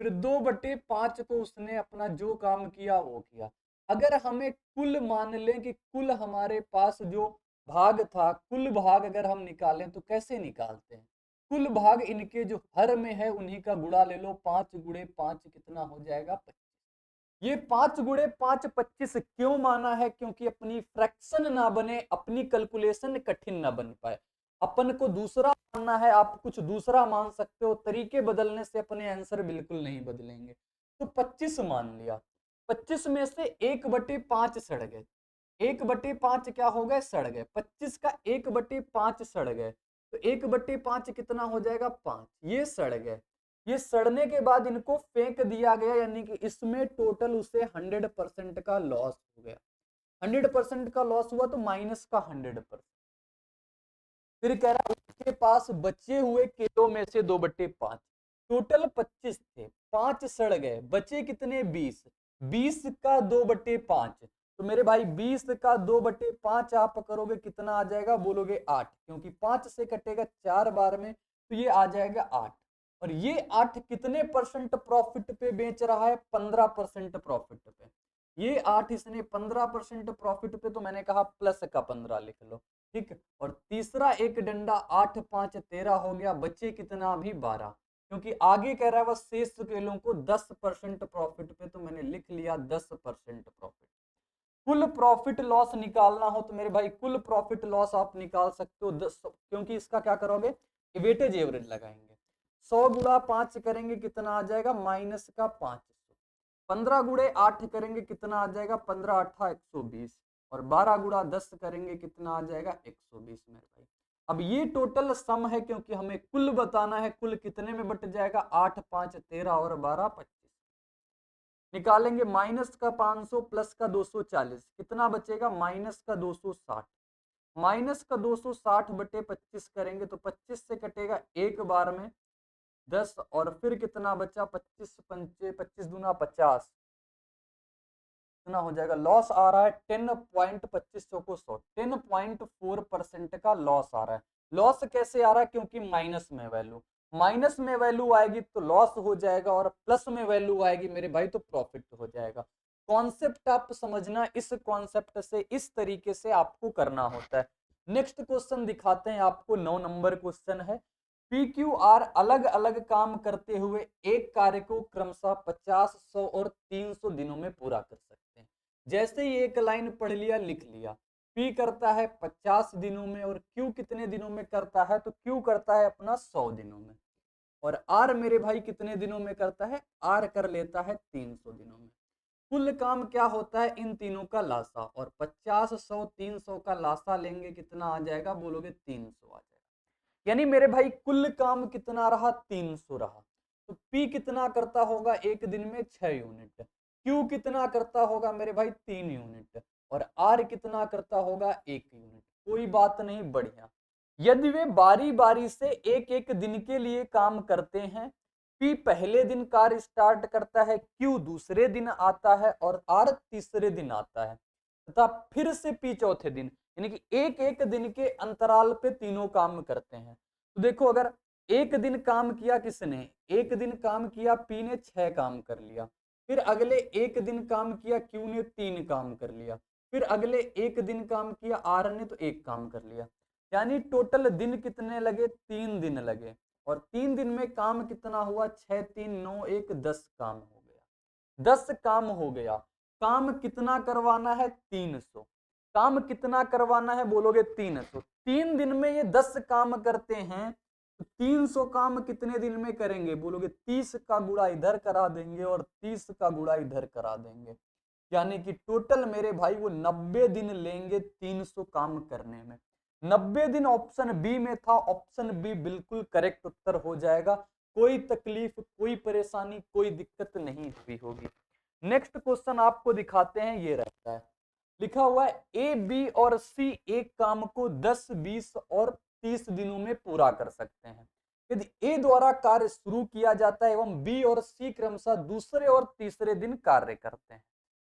फिर 2/5 को उसने अपना जो काम किया वो किया। अगर हमें कुल मान लें कि कुल हमारे पास जो भाग था, कुल भाग अगर हम निकालें तो कैसे निकालते हैं, कुल भाग इनके जो हर में है उन्हीं का गुणा ले लो। 5 गुणे 5 कितना हो जाएगा, 25। ये 5 गुणे 5 25 क्यों माना है, क्योंकि अपनी फ्रैक्शन ना बने, अपनी कैलकुलेशन कठिन ना बन पाए। अपन को दूसरा मानना है, आप कुछ दूसरा मान सकते हो, तरीके बदलने से अपने आंसर बिल्कुल नहीं बदलेंगे। तो 25 मान लिया, 25 में से 1/5 सड़ गए। 1/5 क्या हो गए, सड़ गए। 25 का 1/5 सड़ गए, तो 1/5 कितना हो जाएगा, 5। ये सड़ गए, ये सड़ने के बाद इनको फेंक दिया गया, यानी कि इसमें टोटल उसे 100% का लॉस हो गया। 100% का लॉस हुआ तो माइनस का 100%। फिर कह रहा है उसके पास बचे हुए केलों में से 2/5, टोटल 25 थे, 5 सड़ गए, बचे कितने, 20। 20 का 2/5, तो मेरे भाई 20 का 2/5 आप करोगे कितना आ जाएगा, बोलोगे 8, क्योंकि 5 से कटेगा 4 बार में, तो ये आ जाएगा 8। और ये 8 कितने परसेंट प्रॉफिट पे बेच रहा है, 15% प्रॉफिट पे। ये 8 इसने 15% प्रॉफिट पे, तो मैंने कहा प्लस का 15 लिख लो। ठीक, और तीसरा एक डंडा, 8 5 13 हो गया, बचे कितना अभी 12, क्योंकि आगे कह रहा है वह शेष केलों को 10% प्रॉफिट पे, तो मैंने लिख लिया 10% प्रॉफिट। कुल प्रॉफिट लॉस निकालना हो तो मेरे भाई कुल प्रॉफिट लॉस आप निकाल सकते हो 10, क्योंकि इसका क्या करोगे, वेटेज एवरेज लगाएंगे। 100 गुणा 5 करेंगे कितना आ जाएगा, माइनस का 500। 15 गुणे 8 करेंगे कितना आ जाएगा, 15 8 120। और 12 गुणा 10 करेंगे कितना आ जाएगा, 120 मेरे भाई। अब ये टोटल सम है, क्योंकि हमें कुल बताना है, कुल कितने में बट जाएगा, 8 5 13 और 12 25। निकालेंगे माइनस का 500 प्लस का 240, कितना बचेगा, माइनस का 260। माइनस का 260 बटे 25 करेंगे तो 25 से कटेगा एक बार में 10, और फिर कितना बचा, 25 पंचे 25 दूना 50, कितना हो जाएगा, लॉस आ रहा है 10.25 को 100, 10.4% का लॉस आ रहा है। लॉस कैसे आ रहा है, क्योंकि माइनस में वैल्यू आएगी तो लॉस हो जाएगा, और प्लस में वैल्यू आएगी मेरे भाई तो प्रॉफिट हो जाएगा। कॉन्सेप्ट आप समझना, इस कॉन्सेप्ट से इस तरीके से आपको करना होता है। नेक्स्ट क्वेश्चन दिखाते हैं आपको, 9 नंबर क्वेश्चन है। PQR अलग अलग काम करते हुए एक कार्य को क्रमशः 50, 100 और 300 दिनों में पूरा कर सकते हैं। जैसे ही एक लाइन पढ़ लिया लिख लिया, P करता है 50 दिनों में, और Q कितने दिनों में करता है, तो Q करता है अपना 100 दिनों में। और R मेरे भाई कितने दिनों में करता है, R कर लेता है 300 दिनों में। कुल काम क्या होता है, इन तीनों का लासा, और 50, 100, 300 का लासा लेंगे कितना आ जाएगा, बोलोगे 300 आ जाएगा। यानी मेरे भाई कुल काम कितना रहा, 300 रहा। तो P कितना करता होगा एक दिन में, 6 यूनिट। Q कितना करता होगा मेरे भाई, 3 यूनिट। और R कितना करता होगा, 1 यूनिट। कोई बात नहीं, बढ़िया। यदि वे बारी बारी से एक एक दिन के लिए काम करते हैं, P पहले दिन कार्य स्टार्ट करता है, Q दूसरे दिन आता है, और R तीसरे दिन आता है, तथा फिर से P चौथे दिन, यानी कि एक एक दिन के अंतराल पे तीनों काम करते हैं। तो देखो, अगर एक दिन काम किया किसने, एक दिन काम किया P ने, 6 काम कर लिया। फिर अगले एक दिन काम किया Q ने, 3 काम कर लिया। फिर अगले एक दिन काम किया R ने, तो 1 काम कर लिया। यानी टोटल दिन कितने लगे, 3 दिन लगे। और 3 दिन में काम कितना हुआ, 6 3 9 1 10 काम हो गया। 10 काम हो गया। काम कितना करवाना है, 300। काम कितना करवाना है, बोलोगे 300। 3 दिन में ये 10 काम करते हैं, तो 300 काम कितने दिन में करेंगे, बोलोगे 30 का गुणा इधर करा देंगे और 30 का गुणा इधर करा देंगे। यानी कि टोटल मेरे भाई वो 90 दिन लेंगे 300 काम करने में। 90 दिन ऑप्शन बी में था, ऑप्शन बी बिल्कुल करेक्ट उत्तर हो जाएगा। कोई तकलीफ, कोई परेशानी, कोई दिक्कत नहीं हुई होगी। नेक्स्ट क्वेश्चन आपको दिखाते हैं, ये रहता है, लिखा हुआ है ए, बी और सी एक काम को 10, 20 और 30 दिनों में पूरा कर सकते हैं। यदि ए द्वारा कार्य शुरू किया जाता है एवं बी और सी क्रमशः दूसरे और तीसरे दिन कार्य करते हैं,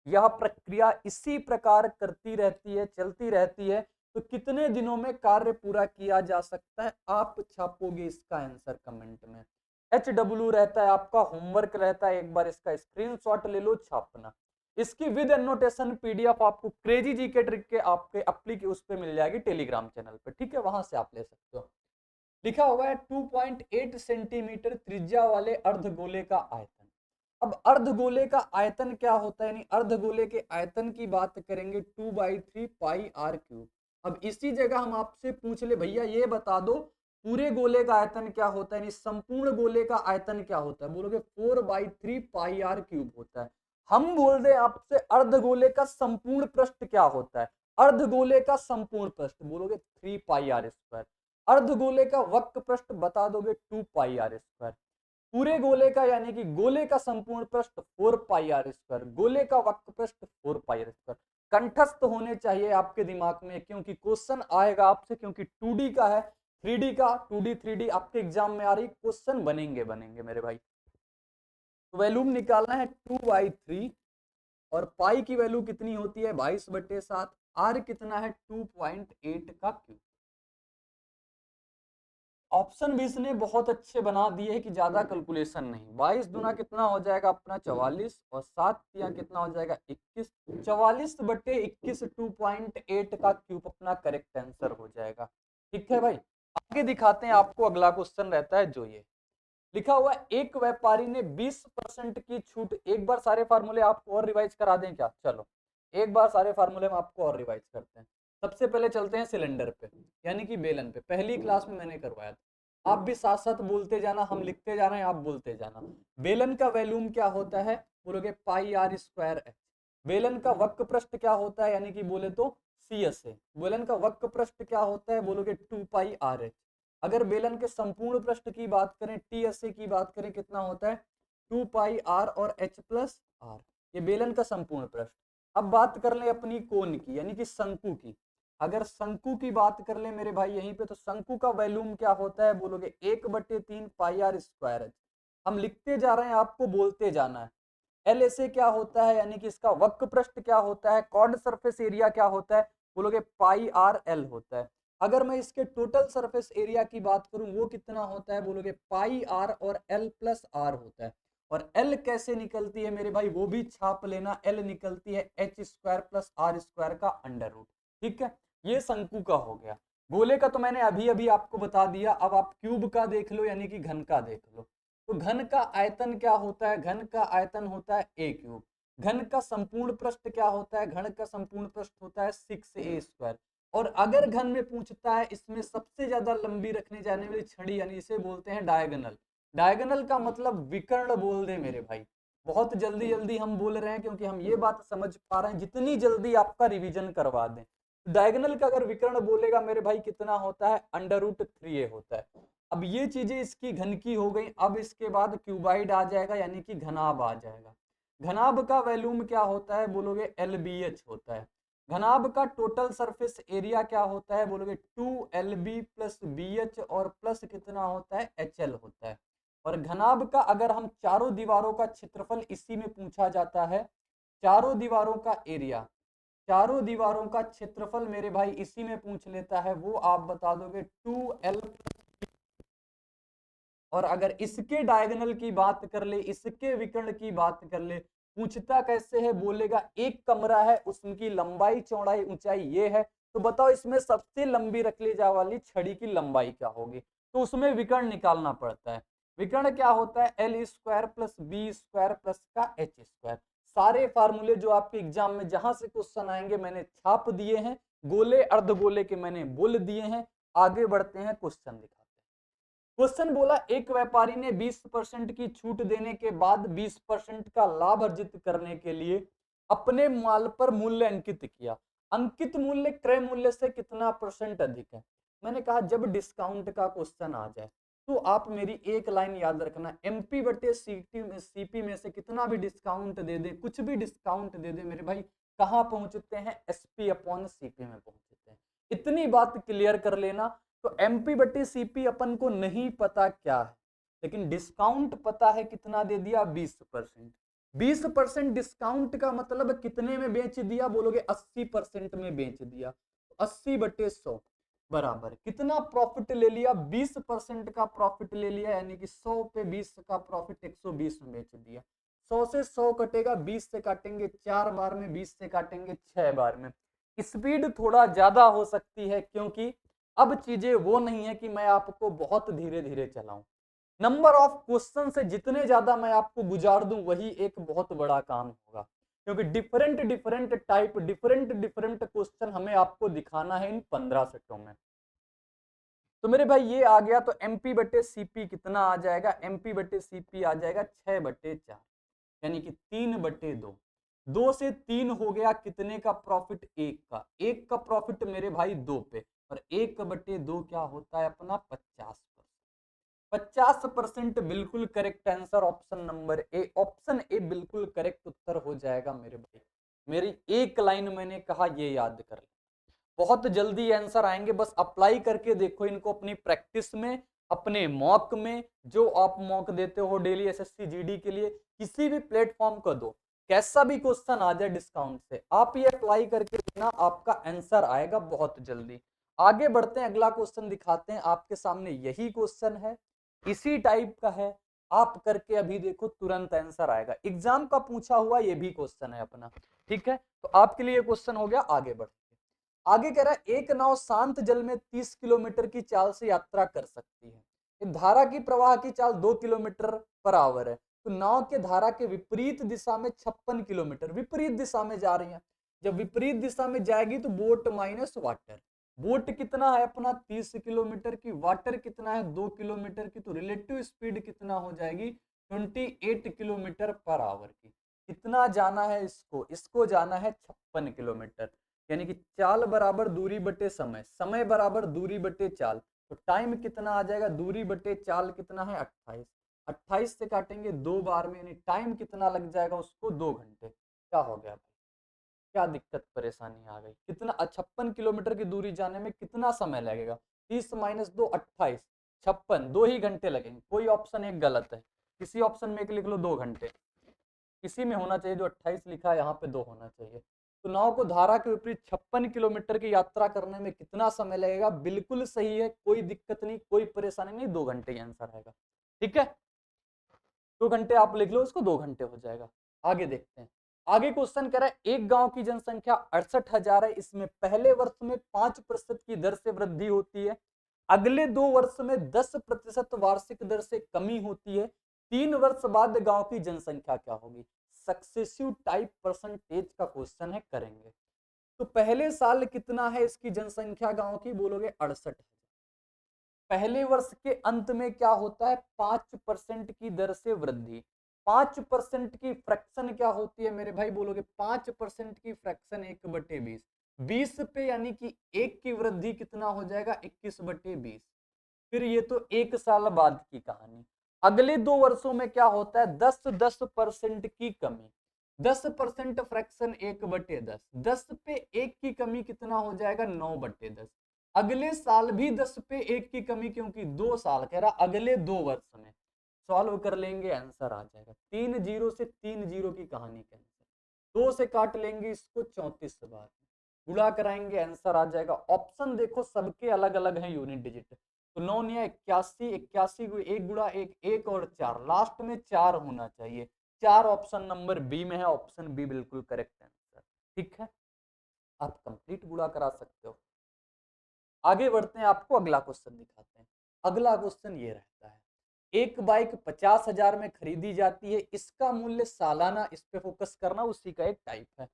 यह प्रक्रिया इसी प्रकार करती रहती है, चलती रहती है, तो कितने दिनों में कार्य पूरा किया जा सकता है। आप छापोगे इसका आंसर कमेंट में। HW रहता है, आपका होमवर्क रहता है, एक बार इसका स्क्रीनशॉट ले लो, छापना। इसकी विद एनोटेशन PDF आपको क्रेजी जीके ट्रिक के आपके एप्लीके उस पे मिल जाएगी टेलीग्राम चैनल पे, ठीक है, वहां से आप ले सकते हो। लिखा हुआ है 2.8 सेंटीमीटर त्रिज्या वाले अर्धगोले का आयतन। अब अर्धगोले का आयतन क्या होता है, यानी अर्धगोले के आयतन की बात करेंगे 2/3 पाई r क्यूब। अब इसी जगह हम आपसे पूछ ले, भैया ये बता दो पूरे गोले का आयतन क्या होता है, यानी संपूर्ण गोले का आयतन क्या होता है, बोलोगे 4/3 पाई r क्यूब होता है। हम बोल दे आपसे अर्धगोले का संपूर्ण पृष्ठ क्या होता है, अर्धगोले का संपूर्ण पृष्ठ बोलोगे 3 पाई r स्क्वायर। अर्धगोले का वक्र पृष्ठ बता दोगे 2 पाई r स्क्वायर। पूरे गोले का यानी कि गोले का संपूर्ण पृष्ठ 4 पाई r स्क्वायर, गोले का वक्र पृष्ठ 4 पाई r स्क्वायर। कंठस्थ होने चाहिए आपके दिमाग में, क्योंकि क्वेश्चन आएगा आपसे, क्योंकि 2D का है, 3D का 2D 3D आपके एग्जाम में आ रही, क्वेश्चन बनेंगे मेरे भाई। तो वैल्यू निकालना है 2/3, और पाई की वैल्यू कितनी होती है, 22/7। r कितना है, 2.8 का क्यूब। ऑप्शन भी इसने बहुत अच्छे बना दिए है कि ज्यादा कैलकुलेशन नहीं। 22 दुना कितना हो जाएगा अपना 44, और 7 या कितना हो जाएगा 21। 44/21 2.8 का क्यूब अपना करेक्ट आंसर हो जाएगा। ठीक है भाई, आगे दिखाते हैं आपको। अगला क्वेश्चन रहता है जो ये लिखा हुआ है, एक व्यापारी ने 20% की छूट। एक बार सारे फार्मूले आपको और रिवाइज करा दें क्या, चलो। एक बार सारे फार्मूले हम आपको और रिवाइज करते हैं। सबसे पहले चलते हैं सिलेंडर पे, यानी कि बेलन पे। पहली क्लास में मैंने करवाया था, आप भी साथ साथ बोलते जाना, हम लिखते जा रहे हैं, आप बोलते जाना। बेलन का वॉल्यूम क्या होता है, बोलोगे पाई आर स्क्वायर एच। बेलन का वक्र पृष्ठ क्या होता है, यानी कि बोले तो सी एस ए। बेलन का वक्र पृष्ठ क्या होता है, बोलोगे 2 पाई आर एच। अगर बेलन के संपूर्ण पृष्ठ की बात करें, टी एस ए की बात करें, कितना होता है 2 पाई आर और एच प्लस आर। ये बेलन का संपूर्ण पृष्ठ। अब बात कर ले अपनी कोण की, यानी कि शंकु की। अगर शंकु की बात कर ले मेरे भाई यहीं पे, तो शंकु का वॉल्यूम क्या होता है, बोलोगे 1/3 पाई आर स्क्वायर एच। हम लिखते जा रहे हैं, आपको बोलते जाना है। एल एस ए क्या होता है, यानी कि इसका वक्र पृष्ठ क्या होता है, कॉर्ड सरफेस एरिया क्या होता है, बोलोगे पाई आर एल होता है। अगर मैं इसके टोटल सरफेस एरिया की बात करूं, वो कितना होता है, बोलोगे पाई आर और एल प्लस आर होता है। और एल कैसे निकलती है मेरे भाई, वो भी छाप लेना। एल निकलती है H square plus R square का अंडर रूट। ठीक है, ये शंकु का हो गया। गोले का तो मैंने अभी अभी आपको बता दिया। अब आप क्यूब का देख लो, यानी कि घन का देख लो। तो घन का आयतन क्या होता है, घन का आयतन होता है ए क्यूब। घन का संपूर्ण पृष्ठ क्या होता है, घन का संपूर्ण पृष्ठ होता है 6a स्क्वायर। और अगर घन में पूछता है इसमें सबसे ज्यादा लंबी रखने जाने वाली छड़ी, यानी इसे बोलते हैं डायगोनल। डायगोनल का मतलब विकर्ण बोल दे मेरे भाई। बहुत जल्दी जल्दी हम बोल रहे हैं, क्योंकि हम ये बात समझ पा रहे हैं, जितनी जल्दी आपका रिवीजन करवा दें। डायगोनल का अगर विकर्ण बोलेगा मेरे भाई, कितना होता है, √3a होता है। अब ये चीजें इसकी घन की हो गई। अब इसके बाद क्यूबाइड आ जाएगा, यानी कि घनाभ आ जाएगा। घनाभ का वॉल्यूम क्या होता है, बोलोगे LBH होता है। घनाभ का टोटल सरफेस एरिया क्या होता है, बोलोगे 2LB प्लस BH और प्लस कितना होता है, HL होता है। और घनाभ का अगर हम चारों दीवारों का क्षेत्रफल इसी में पूछा जाता है, चारों दीवारों का एरिया, चारों दीवारों का क्षेत्रफल मेरे भाई इसी में पूछ लेता है, वो आप बता दोगे 2L। और अगर इसके डायगोनल की बात कर ले, इसके विकर्ण की बात कर ले, पूछता कैसे है, बोलेगा एक कमरा है, उसकी लंबाई चौड़ाई ऊंचाई ये है, तो बताओ इसमें सबसे लंबी रख ली जा वाली छड़ी की लंबाई क्या होगी। तो उसमें विकर्ण निकालना पड़ता है। विकर्ण क्या होता है, L square plus B square plus का एच स्क्वायर। सारे फार्मूले जो आपके एग्जाम में जहां से क्वेश्चन आएंगे मैंने छाप दिए हैं, गोले अर्धगोले के मैंने बोल दिए हैं। आगे बढ़ते हैं, क्वेश्चन दिखाते हैं। क्वेश्चन बोला, एक व्यापारी ने 20% की छूट देने के बाद 20% का लाभ अर्जित करने के लिए अपने माल पर मूल्य अंकित किया। अंकित मूल्य क्रय मूल्य से कितना % अधिक है। मैंने कहा जब डिस्काउंट का क्वेश्चन आ जाए तो आप मेरी एक लाइन याद रखना, एमपी बटे सीपी में से कितना भी डिस्काउंट दे दे, कुछ भी डिस्काउंट दे दे मेरे भाई, कहां पहुंचते हैं, एसपी अपॉन सीपी में पहुंचते हैं। इतनी बात क्लियर कर लेना। तो एमपी बटे सीपी अपन को नहीं पता क्या है, लेकिन डिस्काउंट पता है, कितना दे दिया, 20%। 20% डिस्काउंट का मतलब कितने में बेच दिया, बोलोगे 80% में बेच दिया। 80/100 बराबर कितना प्रॉफिट ले लिया, 20% का प्रॉफिट ले लिया, यानी कि 100 पे 20 का प्रॉफिट 120 में बेच दिया। 100 से 100 कटेगा, 20 से काटेंगे 4 बार में, 20 से काटेंगे 6 बार में। स्पीड थोड़ा ज्यादा हो सकती है, क्योंकि अब चीजें वो नहीं है कि मैं आपको बहुत धीरे धीरे चलाऊं। नंबर ऑफ क्वेश्चन से जितने ज्यादा मैं आपको गुजार दूं, वही एक बहुत बड़ा काम होगा, क्योंकि different different type, different different question हमें आपको दिखाना है इन 15 सेटों में। तो मेरे भाई ये आ गया, तो एमपी बटे सीपी कितना आ जाएगा, एमपी बटे सीपी आ जाएगा 6/4, यानी कि 3/2। 2 से 3 हो गया, कितने का प्रॉफिट, एक का। एक का प्रॉफिट मेरे भाई 2 पे, और 1/2 क्या होता है अपना, 50%। 50% बिल्कुल correct answer, option number A. Option A बिल्कुल करेक्ट उत्तर हो जाएगा मेरे भाई। मेरी एक लाइन मैंने कहा, ये याद कर ले। बहुत जल्दी आंसर आएंगे, बस अप्लाई करके देखो इनको अपनी प्रैक्टिस में, अपने मॉक में। जो आप मॉक देते हो डेली एसएससी जीडी के लिए, किसी भी प्लेटफॉर्म को दो, कैसा भी क्वेश्चन आ जाए डिस्काउंट से, आप ये अप्लाई करके देखना, आपका आंसर आएगा बहुत जल्दी। आगे बढ़ते हैं, अगला क्वेश्चन दिखाते हैं आपके सामने। यही क्वेश्चन है, इसी टाइप का है, आप करके अभी देखो, तुरंत आंसर आएगा। एग्जाम का पूछा हुआ ये भी क्वेश्चन है अपना, ठीक है। तो आपके लिए क्वेश्चन हो गया। आगे बढ़, आगे कह रहा है, एक नाव शांत जल में 30 किलोमीटर की चाल से यात्रा कर सकती है। धारा की प्रवाह की चाल 2 किलोमीटर पर आवर है, तो नाव के धारा के विपरीत दिशा में 56 किलोमीटर, विपरीत दिशा में जा रही है। जब विपरीत दिशा में जाएगी तो बोट माइनस वाटर। बोट कितना है अपना 30 किलोमीटर की, वाटर कितना है 2 किलोमीटर की, तो रिलेटिव स्पीड कितना हो जाएगी 28 किलोमीटर पर आवर की। कितना जाना है इसको, इसको जाना है 56 किलोमीटर, यानी कि चाल बराबर दूरी बटे समय, समय बराबर दूरी बटे चाल, तो टाइम कितना आ जाएगा, दूरी बटे चाल कितना है 28, 28 से काटेंगे 2 बार में, यानी टाइम कितना लग जाएगा उसको 2 घंटे। क्या हो गया भाई, क्या दिक्कत परेशानी आ गई, कितना 56 किलोमीटर की दूरी जाने में कितना समय लगेगा, 30 माइनस 2 28, 56, 2 ही घंटे लगेंगे। कोई ऑप्शन एक गलत है, किसी ऑप्शन में एक लिख लो 2 घंटे, किसी में होना चाहिए, जो 28 लिखा है यहाँ पे 2 होना चाहिए। तो नाव को धारा के विपरीत 56 किलोमीटर की यात्रा करने में कितना समय लगेगा, बिल्कुल सही है, कोई दिक्कत नहीं, कोई परेशानी नहीं, 2 घंटे ही आंसर आएगा। ठीक है, 2 घंटे आप लिख लो उसको, 2 घंटे हो जाएगा। आगे देखते हैं, आगे क्वेश्चन कह रहा है एक गांव की जनसंख्या 68,000 है, इसमें पहले वर्ष में 5% की दर से वृद्धि होती है, अगले 2 वर्ष में 10% वार्षिक दर से कमी होती है, 3 वर्ष बाद गांव की जनसंख्या क्या होगी। सक्सेसिव टाइप परसेंटेज का क्वेश्चन है, करेंगे। तो पहले साल कितना है इसकी जनसंख्या गांव की, बोलोगे 68। पहले वर्ष के अंत में क्या होता है, 5% की दर से वृद्धि। 5% की फ्रैक्शन क्या होती है मेरे भाई, बोलोगे 5% की फ्रैक्शन 1/20, 20 पे यानी कि 1 की वृद्धि कितना हो जाएगा 21/20। फिर ये तो 1 साल बाद की कहानी। अगले 2 वर्षों में क्या होता है, 10% की कमी, 10% फ्रैक्शन 1/10, 10 पे 1 की कमी कितना हो जाएगा 9/10। अगले साल भी 10 पे 1 की कमी, क्योंकि 2 साल कह रहा, अगले 2 वर्ष में सॉल्व कर लेंगे आंसर आ जाएगा। 3 जीरो से 3 जीरो की कहानी कैंसिल, 2 से काट लेंगे इसको 34 बार, गुणा कराएंगे आंसर आ जाएगा। ऑप्शन देखो सबके अलग अलग हैं यूनिट डिजिट, तो 9 या 81, 81 को 1 गुणा 1, 1 और 4, लास्ट में 4 होना चाहिए। 4 ऑप्शन नंबर बी में है, ऑप्शन बी बिल्कुल करेक्ट आंसर। ठीक है, आप कंप्लीट गुणा करा सकते हो। आगे बढ़ते हैं, आपको अगला क्वेश्चन दिखाते हैं। अगला क्वेश्चन ये रहता है, एक बाइक 50,000 में खरीदी जाती है, इसका मूल्य सालाना, इस पे फोकस करना, उसी का एक टाइप है।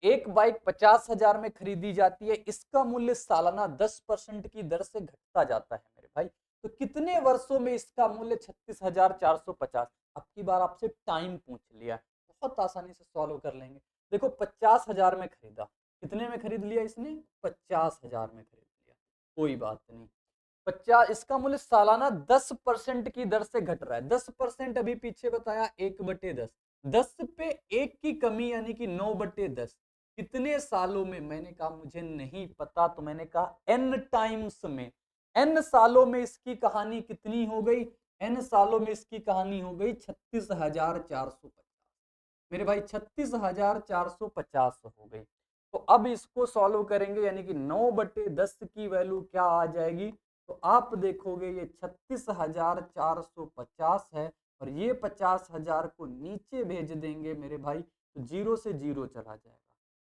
एक बाइक 50,000 में खरीदी जाती है, इसका मूल्य सालाना 10% की दर से घटता जाता है मेरे भाई। तो कितने वर्षों में इसका मूल्य 36,450। अब की बार आपसे टाइम पूछ लिया, बहुत आसानी से सॉल्व कर लेंगे। देखो 50,000 में खरीदा, कितने में खरीद लिया इसने, 50,000 में खरीद लिया, कोई बात नहीं। 50, इसका मूल्य सालाना 10% की दर से घट रहा है। 10% अभी पीछे बताया 1/10, 10 पे 1 की कमी यानी कि 9/10। कितने सालों में, मैंने कहा मुझे नहीं पता, तो मैंने कहा n टाइम्स में, n सालों में इसकी कहानी कितनी हो गई, n सालों में इसकी कहानी हो गई 36,450 मेरे भाई, 36,450 हो गई। तो अब इसको सॉल्व करेंगे, यानी कि 9/10 की वैल्यू क्या आ जाएगी, तो आप देखोगे ये 36,450 है, और ये 50,000 को नीचे भेज देंगे मेरे भाई, तो 0 से 0 चला जाएगा।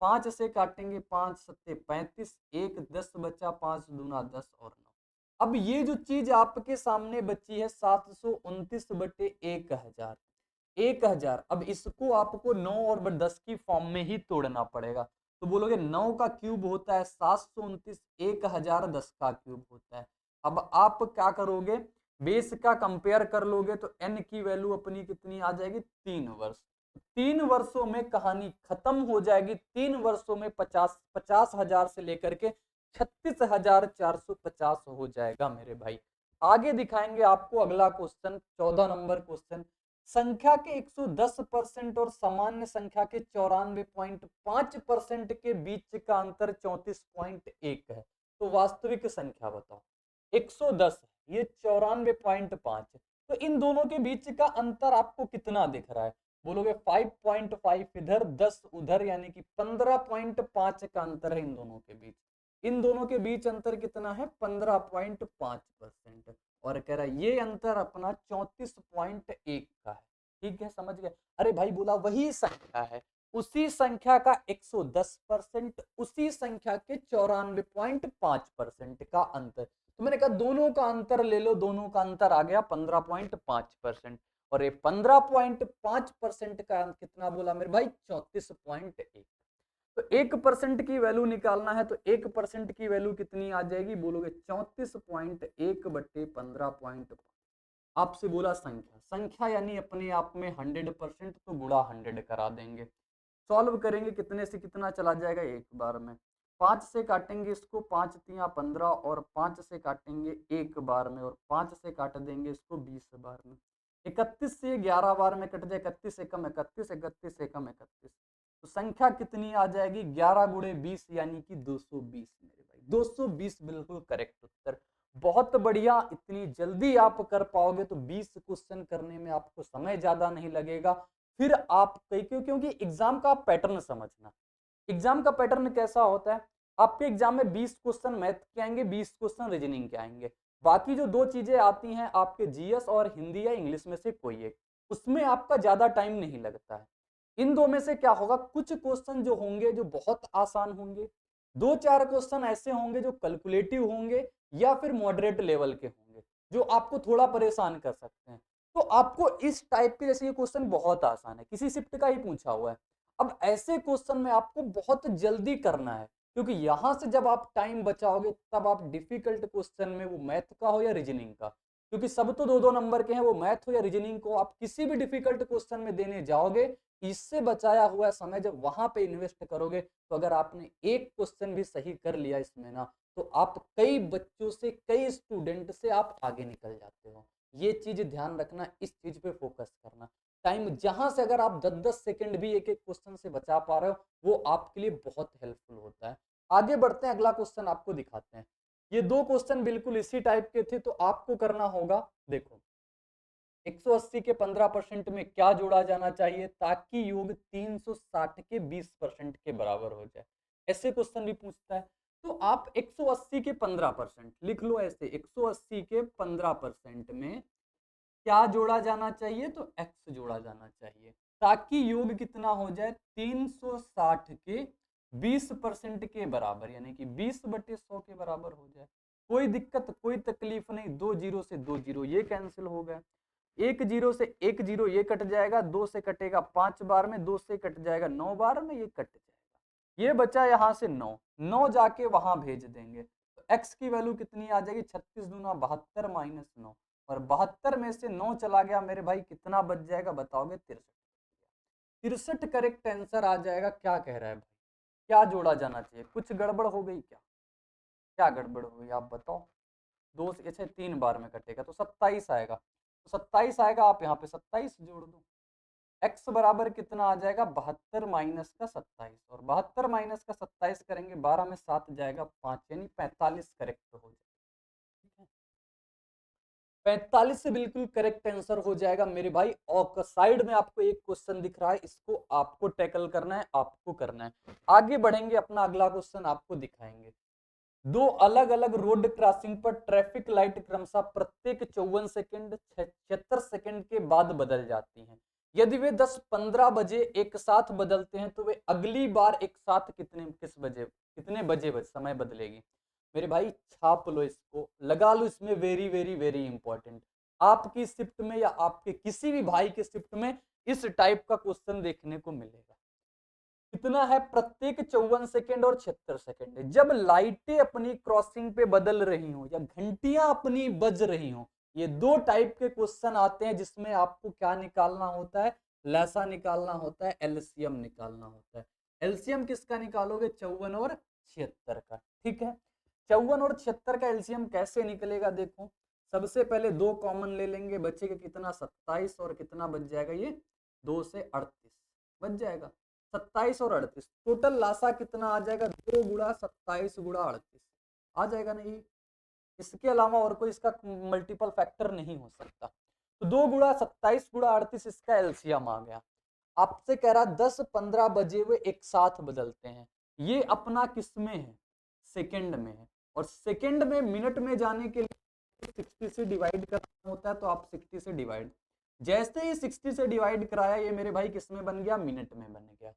5 से काटेंगे, 5 सत्ते 35, 1 10 बचा, 5 दूना 10 और 9। अब ये जो चीज आपके सामने बची है 729/1000, 1000, अब इसको आपको 9 और 10 की फॉर्म में ही तोड़ना पड़ेगा। तो बोलोगे 9 का क्यूब होता है 729, 1000 10 का क्यूब होता है। अब आप क्या करोगे, बेस का कंपेयर कर लोगे, तो n की वैल्यू अपनी कितनी आ जाएगी, 3 वर्ष। 3 वर्षों में कहानी खत्म हो जाएगी। 3 वर्षों में 50,000 से लेकर के 36,450 हो जाएगा मेरे भाई। आगे दिखाएंगे आपको अगला क्वेश्चन, 14 नंबर क्वेश्चन। संख्या के 110% और सामान्य संख्या के 94.5% के बीच का अंतर 34.1 है, तो वास्तविक संख्या बताओ। 110 है, ये 94.5, तो इन दोनों के बीच का अंतर आपको कितना दिख रहा है, बोलोगे 5.5 इधर 10 उधर, यानी कि 15.5 का अंतर है इन दोनों के बीच। इन दोनों के बीच अंतर कितना है, 15.5%, और कह रहा है ये अंतर अपना 34.1 का है। ठीक है, समझ गए। अरे भाई बोला वही संख्या है, उसी संख्या का 110%, उसी संख्या के 94.5% का अंतर। तो मैंने कहा दोनों का अंतर ले लो, दोनों का अंतर आ गया 15.5%, और ये 15.5% का कितना बोला मेरे भाई, 34.1। तो 1% की वैल्यू निकालना है, तो 1% की वैल्यू कितनी आ जाएगी, बोलोगे 34.1/15. आपसे बोला संख्या, संख्या यानी अपने आप में 100%, तो गुणा 100 करा देंगे। सॉल्व करेंगे, कितने से कितना चला जाएगा एक बार में, 5 से काटेंगे इसको, 5 तिया 15, और 5 से काटेंगे एक बार में, और 5 से काट देंगे इसको 20 बार में। 31 से 11 बार में कट जाए, 31 एकम 31, 31 एकम 31, तो संख्या कितनी आ जाएगी, 11 गुणे 20 यानी कि 220 मेरे भाई, 220 बिल्कुल करेक्ट उत्तर। बहुत बढ़िया, इतनी जल्दी आप कर पाओगे तो 20 क्वेश्चन करने में आपको समय ज्यादा नहीं लगेगा। फिर आप क्योंकि एग्जाम का पैटर्न समझना, एग्जाम का पैटर्न कैसा होता है, आपके एग्जाम में 20 क्वेश्चन मैथ के आएंगे, 20 क्वेश्चन रीजनिंग के आएंगे, बाकी जो दो चीजें आती हैं आपके जीएस और हिंदी या इंग्लिश में से कोई एक, उसमें आपका ज्यादा टाइम नहीं लगता है। इन दो में से क्या होगा, कुछ क्वेश्चन जो होंगे जो बहुत आसान होंगे, दो चार क्वेश्चन ऐसे होंगे जो कैलकुलेटिव होंगे या फिर मॉडरेट लेवल के होंगे जो आपको थोड़ा परेशान कर सकते हैं। तो आपको इस टाइप के, जैसे ये क्वेश्चन बहुत आसान है, किसी शिफ्ट का ही पूछा हुआ है, अब ऐसे क्वेश्चन में आपको बहुत जल्दी करना है, क्योंकि यहां से जब आप टाइम बचाओगे तब आप डिफिकल्ट क्वेश्चन में, वो मैथ का हो या रीजनिंग का, क्योंकि सब तो 2-2 नंबर के हैं, वो मैथ हो या रीजनिंग को आप किसी भी डिफिकल्ट क्वेश्चन में देने जाओगे, इससे बचाया हुआ समय जब वहां पे इन्वेस्ट करोगे, तो अगर आपने एक क्वेश्चन भी सही कर लिया इसमें ना, तो आप कई बच्चों से, कई स्टूडेंट से आप आगे निकल जाते हो। ये चीज ध्यान रखना, इस चीज पे फोकस करना। टाइम जहां से अगर आप 10-10 सेकंड भी एक एक क्वेश्चन से बचा पा रहे हो, वो आपके लिए बहुत हेल्पफुल होता है। आगे बढ़ते हैं, अगला क्वेश्चन आपको दिखाते हैं। ये दो क्वेश्चन बिल्कुल इसी टाइप के थे, तो आपको करना होगा, देखो 180 के 15% में क्या जोड़ा जाना चाहिए ताकि योग 360 के 20% के बराबर हो जाए, ऐसे क्वेश्चन भी पूछता है। तो आप 180 के 15% लिख लो ऐसे, 180 के 15% में क्या जोड़ा जाना चाहिए, तो x जोड़ा जाना चाहिए, ताकि योग कितना हो जाए, 360 के 20% के बराबर, यानी कि 20/100 के बराबर हो जाए। कोई दिक्कत, कोई तकलीफ नहीं, 2 जीरो से 2 जीरो ये कैंसिल हो गए, 1 जीरो से 1 जीरो ये कट जाएगा, 2 से कटेगा 5 बार में, 2 से कट जाएगा 9 बार में, ये कट जाएगा, ये बचा यहां से 9, 9 जाके वहां भेज देंगे, तो x की वैल्यू कितनी आ जाएगी, 36 दूना 72 माइनस 9, और 72 में से 9 चला गया मेरे भाई, कितना बच जाएगा बताओगे, 63। 63 करेक्ट आंसर आ जाएगा। क्या कह रहा है भाई, क्या जोड़ा जाना चाहिए, कुछ गड़बड़ हो गई क्या, क्या गड़बड़ हो गई आप बताओ, 2 से अच्छा 3 बार में कटेगा तो 27 आएगा, तो 27 आएगा, आप यहाँ पे 27 जोड़ दो, x बराबर कितना आ जाएगा, 72 माइनस का 27, और 72 माइनस का 27 करेंगे, 12 में 7 जाएगा 5, यानी 45 करेक्ट हो जाएगा। 45 से बिल्कुल करेक्ट आंसर हो जाएगा मेरे भाई। और साइड में आपको एक क्वेश्चन दिख रहा है, इसको आपको टैकल करना है, आपको करना है। आगे बढ़ेंगे, अपना अगला क्वेश्चन आपको दिखाएंगे। दो अलग अलग रोड क्रॉसिंग पर ट्रैफिक लाइट क्रमशः प्रत्येक 54 सेकंड 76 सेकंड के बाद बदल जाती हैं। यदि वे 10-15 बजे एक साथ बदलते हैं तो वे अगली बार एक साथ कितने बजे समय बदलेगी। मेरे भाई छाप लो इसको, लगा लो इसमें, वेरी वेरी वेरी इंपॉर्टेंट। आपकी शिफ्ट में या आपके किसी भी भाई के शिफ्ट में इस टाइप का क्वेश्चन देखने को मिलेगा। कितना है, प्रत्येक 54 सेकंड और 76 सेकंड, जब लाइटें अपनी क्रॉसिंग पे बदल रही हो या घंटियां अपनी बज रही हो, ये दो टाइप के क्वेश्चन आते हैं जिसमें आपको क्या निकालना होता है, लसा निकालना होता है, एलसीएम निकालना होता है। एलसीएम किसका निकालोगे, 54 और 76 का, ठीक है। 54 और 76 का एलसीएम कैसे निकलेगा, देखो सबसे पहले दो कॉमन ले लेंगे, बचेगा कितना 27, और कितना बच जाएगा ये 2 से 38 बच जाएगा, 27 और 38, टोटल लासा कितना आ जाएगा, 2 गुणा 27 गुणा 38 आ जाएगा नहीं, इसके अलावा और कोई इसका मल्टीपल फैक्टर नहीं हो सकता। तो 2 गुणा 27 गुणा 38 इसका एलसीएम आ गया। आपसे कह रहा 10-15 बजे वे एक साथ बदलते हैं, ये अपना किस में है, सेकंड में है, और सेकंड में मिनट में जाने के लिए 60 से डिवाइड करना होता है, तो आप 60 से डिवाइड, जैसे ही 60 से डिवाइड कराया, ये मेरे भाई किस में बन गया, मिनट में बन गया।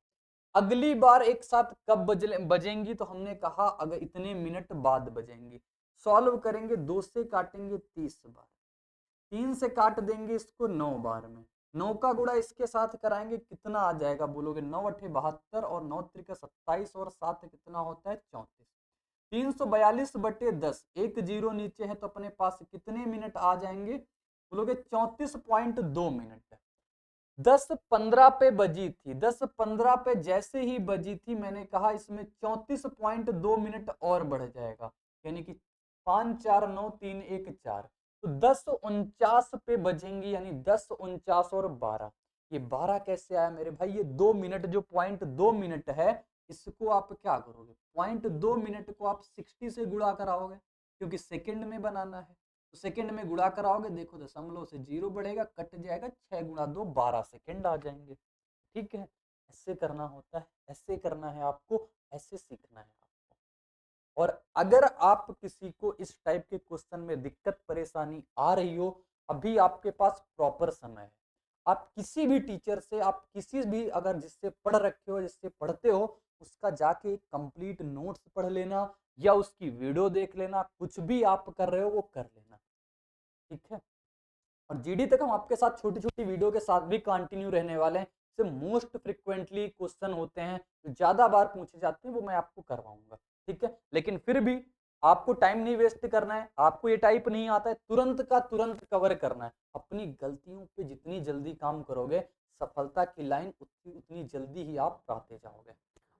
अगली बार एक साथ कब बजेंगी, तो हमने कहा अगर इतने मिनट बाद बजेंगी। सॉल्व करेंगे, 2 से काटेंगे 30 बार, 3 से काट देंगे इसको 9 बार में, 9 का गुणा इसके साथ कराएंगे कितना आ जाएगा बोलोगे, 9 अठे 72 और 9 त्रिक 27 और 7 कितना होता है 34। 342/10, एक जीरो नीचे है तो अपने पास कितने मिनट आ जाएंगे बोलोगे 34.2 मिनट। 10:15 पे बजी थी, 10:15 पे जैसे ही बजी थी मैंने कहा इसमें 34.2 मिनट और बढ़ जाएगा, यानी कि 5 4 9 3 1 4, तो 10:49 पे बजेंगी, यानी 10:49 और 12। ये 12 कैसे आया मेरे भाई, ये 2 मिनट जो 0.2 मिनट है इसको आप क्या करोगे, 0.2 मिनट को आप 60 से गुणा कराओगे क्योंकि सेकंड में बनाना है, तो सेकंड में गुणा कराओगे, देखो दशमलव से जीरो बढ़ेगा, कट जाएगा, 6 गुणा 2 12 सेकंड आ जाएंगे। ठीक है, ऐसे करना होता है, ऐसे करना है आपको, ऐसे सीखना है आपको। और अगर आप किसी को इस टाइप के क्वेश्चन में दिक्कत परेशानी आ रही हो, अभी आपके पास प्रॉपर समय है, आप किसी भी टीचर से, आप किसी भी अगर जिससे पढ़ रखे हो, जिससे पढ़ते हो, उसका जाके कंप्लीट नोट्स पढ़ लेना या उसकी वीडियो देख लेना, कुछ भी आप कर रहे हो वो कर लेना। ठीक है, और जीडी तक हम आपके साथ छोटी छोटी वीडियो के साथ भी कंटिन्यू रहने वाले हैं। से मोस्ट फ्रिक्वेंटली क्वेश्चन होते हैं जो ज्यादा बार पूछे जाते हैं वो मैं आपको करवाऊंगा। ठीक है, लेकिन फिर भी आपको टाइम नहीं वेस्ट करना है, आपको ये टाइप नहीं आता है, तुरंत का तुरंत कवर करना है। अपनी गलतियों पे जितनी जल्दी काम करोगे सफलता की लाइन उतनी उतनी जल्दी ही आप पाते जाओगे।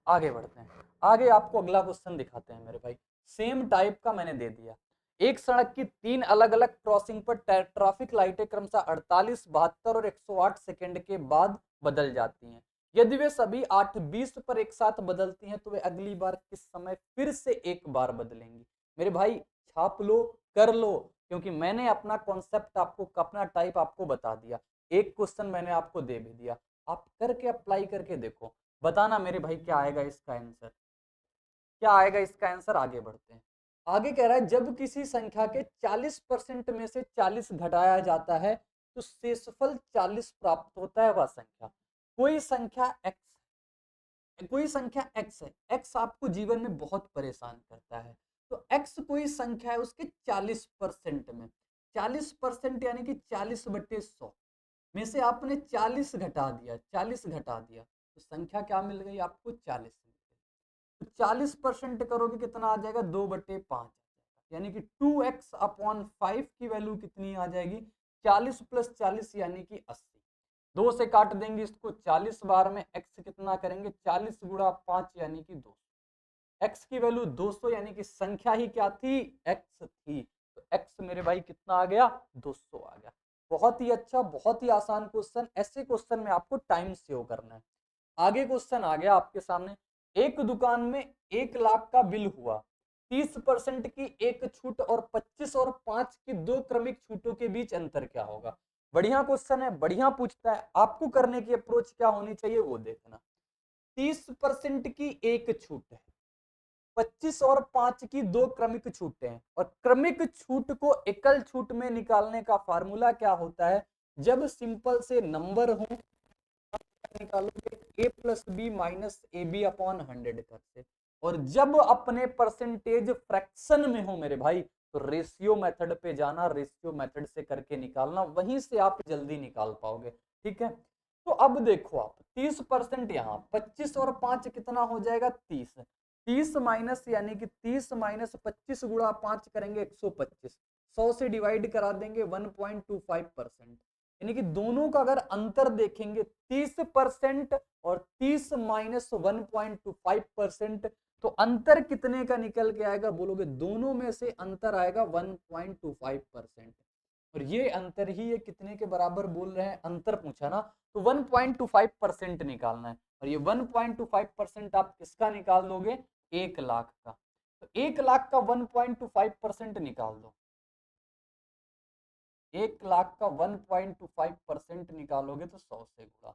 आगे बढ़ते हैं, आगे आपको अगला क्वेश्चन दिखाते हैं मेरे भाई। सेम टाइप का मैंने दे दिया, एक सड़क की 3 अलग अलग क्रॉसिंग पर ट्रैफिक लाइटें क्रमशः 48, 72 और 108 सेकंड के बाद बदल जाती हैं। यदि वे सभी 8:20 पर एक साथ बदलती हैं तो वे अगली बार किस समय फिर से एक बार बदलेंगी। मेरे भाई छाप लो, कर लो, क्योंकि मैंने अपना कॉन्सेप्ट आपको, अपना टाइप आपको बता दिया, एक क्वेश्चन मैंने आपको दे भी दिया, आप करके अप्लाई करके देखो, बताना मेरे भाई क्या आएगा इसका आंसर, क्या आएगा इसका आंसर। आगे बढ़ते हैं, आगे कह रहा है जब किसी संख्या के 40% में से 40 घटाया जाता है तो शेषफल 40 प्राप्त होता है। वह संख्या, कोई संख्या x, कोई संख्या x है, x आपको जीवन में बहुत परेशान करता है, तो x कोई संख्या है उसके 40% में, 40% यानी कि 40/100 में से आपने 40 घटा दिया, 40 घटा दिया तो संख्या क्या मिल गई आपको 40। तो 40% करोगे कितना आ जाएगा 2/5, यानी कि 2x/5 की वैल्यू कितनी आ जाएगी 40 + 40 यानी कि 80। 2 से काट देंगे इसको 40 बार में, x कितना करेंगे 40 × 5 यानी कि 200, x की वैल्यू 200 यानी कि संख्या ही क्या थी x थी, तो x मेरे भाई कितना आ गया 200 आ गया। बहुत ही अच्छा, बहुत ही आसान क्वेश्चन, ऐसे क्वेश्चन में आपको टाइम सेव करना है। आगे क्वेश्चन आ गया आपके सामने, एक दुकान में 1 लाख का बिल हुआ, 30% की एक छूट और 25 और 5 की 2 क्रमिक छूटों के बीच अंतर क्या होगा। बढ़िया क्वेश्चन है, बढ़िया पूछता है, आपको करने की अप्रोच क्या होनी चाहिए वो देखना। 30% की एक छूट है, 25 और 5 की 2 क्रमिक छूटें हैं, और क्रमिक छूट को एकल छूट में निकालने का फार्मूला क्या होता है, जब सिंपल से नंबर हो निकालोगे a + b - ab/100 करके, और जब अपने परसेंटेज फ्रैक्शन में हो मेरे भाई तो रेशियो मेथड पे जाना, रेशियो मेथड से करके निकालना, वहीं से आप जल्दी निकाल पाओगे। ठीक है, तो अब देखो आप 30% यहाँ 25 और 5 कितना हो जाएगा 30, 30 माइनस यानी कि 30 - 25 × 5 करेंगे 125, 100 से डिवाइड करा देंगे 1.25%, यानी कि दोनों का अगर अंतर देखेंगे 30% और 30 - 1.25%, तो अंतर कितने का निकल के आएगा बोलोगे, दोनों में से अंतर आएगा 1.25%, और ये अंतर ही ये कितने के बराबर बोल रहे हैं, अंतर पूछा ना, तो 1.25% निकालना है, और ये 1.25% आप किसका निकाल दोगे 1 लाख का, तो 1 लाख का 1.25% निकाल दो, 1 लाख का 1.25% निकालोगे तो 100 से गुणा।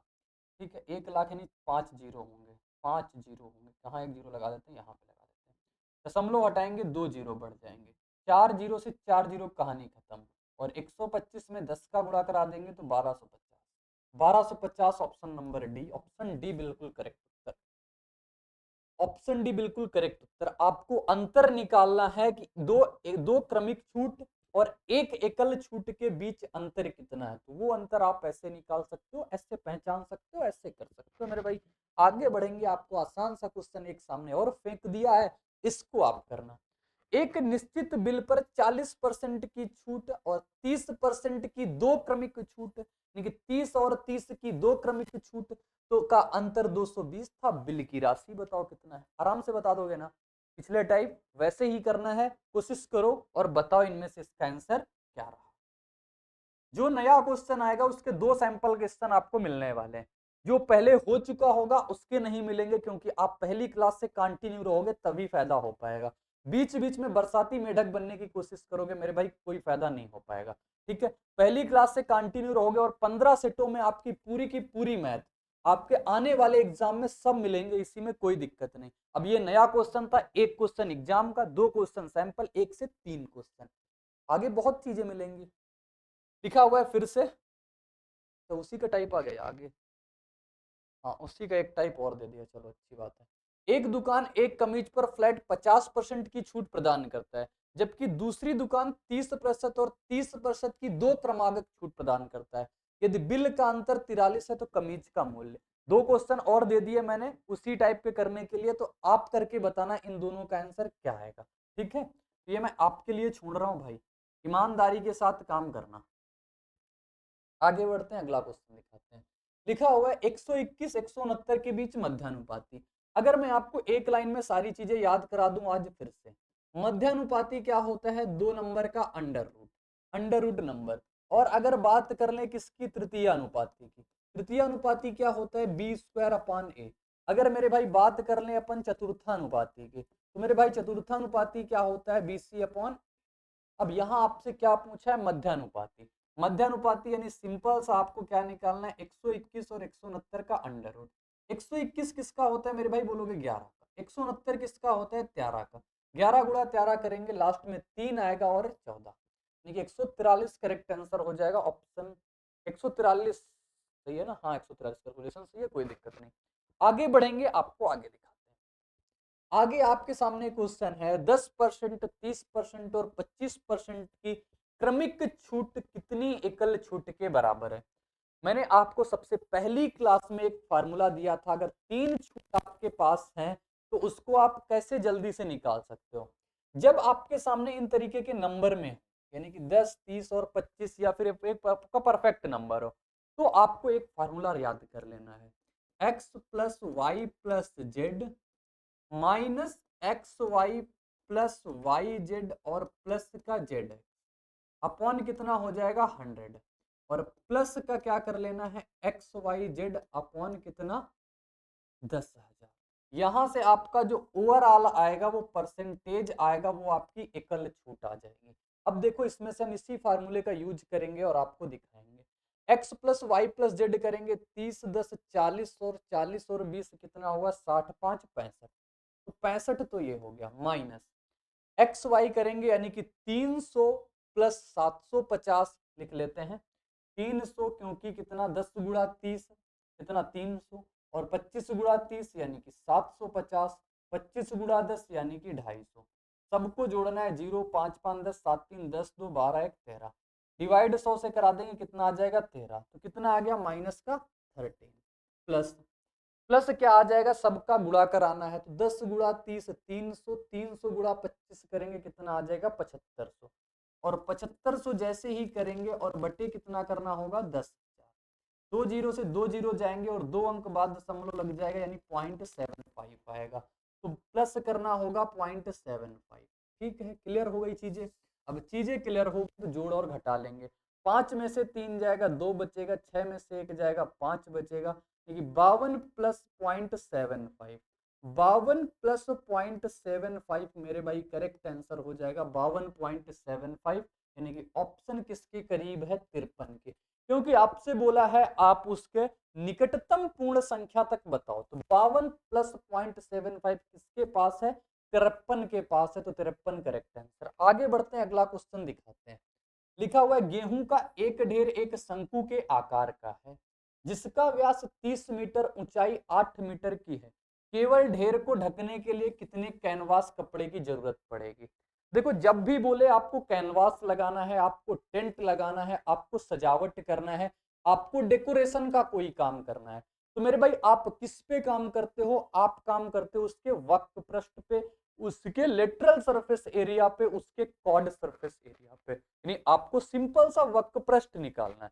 ठीक है, 1 लाख यानी 5 जीरो होंगे, 5 जीरो होंगे, कहाँ एक जीरो लगा देते हैं, यहाँ पे लगा देते हैं, दशमलव हटाएंगे 2 जीरो बढ़ जाएंगे, 4 जीरो से 4 जीरो कहानी खत्म, और 125 में 10 का गुणा करा देंगे तो 1250, 1250 option number D, option D बिल्कुल करेक्ट उत्तर, ऑप्शन डी बिल्कुल करेक्ट उत्तर। आपको अंतर निकालना है कि दो क्रमिक छूट और एक एकल छूट के बीच अंतर कितना है, तो वो अंतर आप ऐसे निकाल सकते हो, ऐसे पहचान सकते हो, ऐसे कर सकते हो मेरे भाई। आगे बढ़ेंगे, आपको आसान सा क्वेश्चन एक सामने और फेंक दिया है, इसको आप करना। एक निश्चित बिल पर 40% की छूट और 30% की दो क्रमिक छूट, यानी कि 30 और 30 की दो क्रमिक छूट तो का अंतर 220 था। बिल की राशि बताओ कितना है, आराम से बता दोगे ना, पिछले टाइप वैसे ही करना है, कोशिश करो और बताओ इनमें से इसका आंसर क्या रहा। जो नया क्वेश्चन आएगा उसके दो सैंपल क्वेश्चन आपको मिलने वाले हैं, जो पहले हो चुका होगा उसके नहीं मिलेंगे, क्योंकि आप पहली क्लास से कंटिन्यू रहोगे तभी फायदा हो पाएगा। बीच बीच में बरसाती मेढक बनने की कोशिश करोगे मेरे भाई, कोई फायदा नहीं हो पाएगा। ठीक है, पहली क्लास से कंटिन्यू रहोगे और 15 सेटों में आपकी पूरी की पूरी मैथ आपके आने वाले एग्जाम में सब मिलेंगे, इसी में कोई दिक्कत नहीं। अब ये नया क्वेश्चन था, एक क्वेश्चन एग्जाम का, दो क्वेश्चन सैंपल, एक से तीन क्वेश्चन, आगे बहुत चीजें मिलेंगी। लिखा हुआ है फिर से, तो उसी का टाइप आ गया आगे, हाँ उसी का एक टाइप और दे दिया, चलो अच्छी बात है। एक दुकान एक कमीज पर फ्लैट 50% की छूट प्रदान करता है, जबकि दूसरी दुकान 30% और 30% की दो क्रमागत छूट प्रदान करता है। यदि बिल का अंतर 43 है तो कमीज का मूल्य। दो क्वेश्चन और दे दिए मैंने उसी टाइप के करने के लिए, तो आप करके बताना इन दोनों का आंसर क्या आएगा। ठीक है, तो ये मैं आपके लिए छोड़ रहा हूं भाई, ईमानदारी के साथ काम करना। आगे बढ़ते हैं, अगला क्वेश्चन दिखाते हैं। लिखा हुआ है 121 169 के बीच मध्यानुपाती। अगर मैं आपको एक लाइन में सारी चीजें याद करा दूं आज फिर से, मध्यानुपाती क्या होता है, दो नंबर का अंडर रूट नंबर। और अगर बात कर लें किसकी, तृतीय अनुपाती की, तृतीय अनुपाती क्या होता है, बी स्क्वायर अपान ए। अगर मेरे भाई बात कर लें अपन चतुर्थानुपाती की, तो मेरे भाई चतुर्थानुपाती क्या होता है, बी सी अपॉन। अब यहां आपसे क्या पूछा है, मध्यानुपाती। मध्यानुपाती यानी सिंपल सा आपको क्या निकालना है, 121 और 169 का अंडर रूट। 121 किसका होता है मेरे भाई, बोलोगे 11 का। 169 किसका होता है, 13 का। 11 गुणा 13 करेंगे, लास्ट में 3 आएगा और 14, यानी कि 143 करेक्ट आंसर हो जाएगा ऑप्शन 143। सही है ना, हाँ 143 कैलकुलेशन सही है, कोई दिक्कत नहीं। आगे बढ़ेंगे, आपको आगे दिखाते हैं। आगे आपके सामने क्वेश्चन है, 10%, 30% और 25% की क्रमिक छूट कितनी एकल छूट के बराबर है। मैंने आपको सबसे पहली क्लास में एक फार्मूला दिया था, अगर तीन छूट आपके पास हैं तो उसको आप कैसे जल्दी से निकाल सकते हो। जब आपके सामने इन तरीके के नंबर में, यानी कि 10, 30 और 25 या फिर एक आपका परफेक्ट नंबर हो, तो आपको एक फार्मूला याद कर लेना है, x plus Y plus Z minus X Y plus Y Z और प्लस का जेड है, अपॉन कितना हो जाएगा 100, और प्लस का क्या कर लेना है, एक्स वाई जेड अपॉन कितना 10,000। यहां से आपका जो ओवरऑल आएगा वो परसेंटेज आएगा, वो आपकी एकल छूट आ जाएगी। अब देखो इसमें से हम इसी फार्मूले का यूज करेंगे और आपको दिखाएंगे। X plus Y plus Z करेंगे, 30 10 40 और 40 और 20 कितना हुआ, 60 5 65, तो 65 तो ये हो गया, माइनस एक्स वाई करेंगे यानी कि 300 प्लस 750 लिख लेते हैं। 300 क्योंकि कितना 10 गुणा 30 कितना 300, और 25 गुणा 30 यानी कि 750, 25 गुणा 10 यानी कि 250। सबको जोड़ना है, 0 5 5 10 7 3 10 2 12 1 13, डिवाइड 100 से करा देंगे कितना आ जाएगा 13, तो कितना आ गया माइनस का 13, प्लस प्लस क्या आ जाएगा, सबका गुणा कराना है, तो 10 गुणा 30 300, 300 गुणा 25 करेंगे कितना आ जाएगा 7500, और 7500 जैसे ही करेंगे और बटे कितना करना होगा 10,000। दो जीरो से दो जीरो जाएंगे और दो अंक बाद दशमलव लग जाएगा, यानी 0.75 आएगा, तो प्लस करना होगा 0.75। ठीक है, क्लियर हो गई चीजें। अब चीजें क्लियर होगी तो जोड़ और घटा लेंगे। 5 में से 3 जाएगा 2 बचेगा, 6 में से 1 जाएगा 5 बचेगा, देखिए 52 प्लस 0.75, 52 प्लस 0.75 मेरे भाई करेक्ट आंसर हो जाएगा 52.75, यानी कि ऑप्शन किसके करीब है, 53 के। क्योंकि आपसे बोला है आप उसके निकटतम पूर्ण संख्या तक बताओ, तो 52 प्लस 0.75 किसके पास है, 53 के पास है, तो 53 करेक्ट आंसर। आगे बढ़ते हैं, अगला क्वेश्चन दिखाते हैं। लिखा हुआ है, गेहूं का एक ढेर एक शंकु के आकार का है, जिसका व्यास 30 मीटर, ऊंचाई 8 मीटर की है। केवल ढेर को ढकने के लिए कितने कैनवास कपड़े की जरूरत पड़ेगी। देखो जब भी बोले आपको कैनवास लगाना है, आपको टेंट लगाना है, आपको सजावट करना है, आपको डेकोरेशन का कोई काम करना है, तो मेरे भाई आप किस पे काम करते हो? आप काम करते हो उसके वक्र पृष्ठ पे, उसके लेटरल सरफेस एरिया पे, उसके कॉर्ड सरफेस एरिया पे। यानी आपको सिंपल सा वक्र पृष्ठ निकालना है।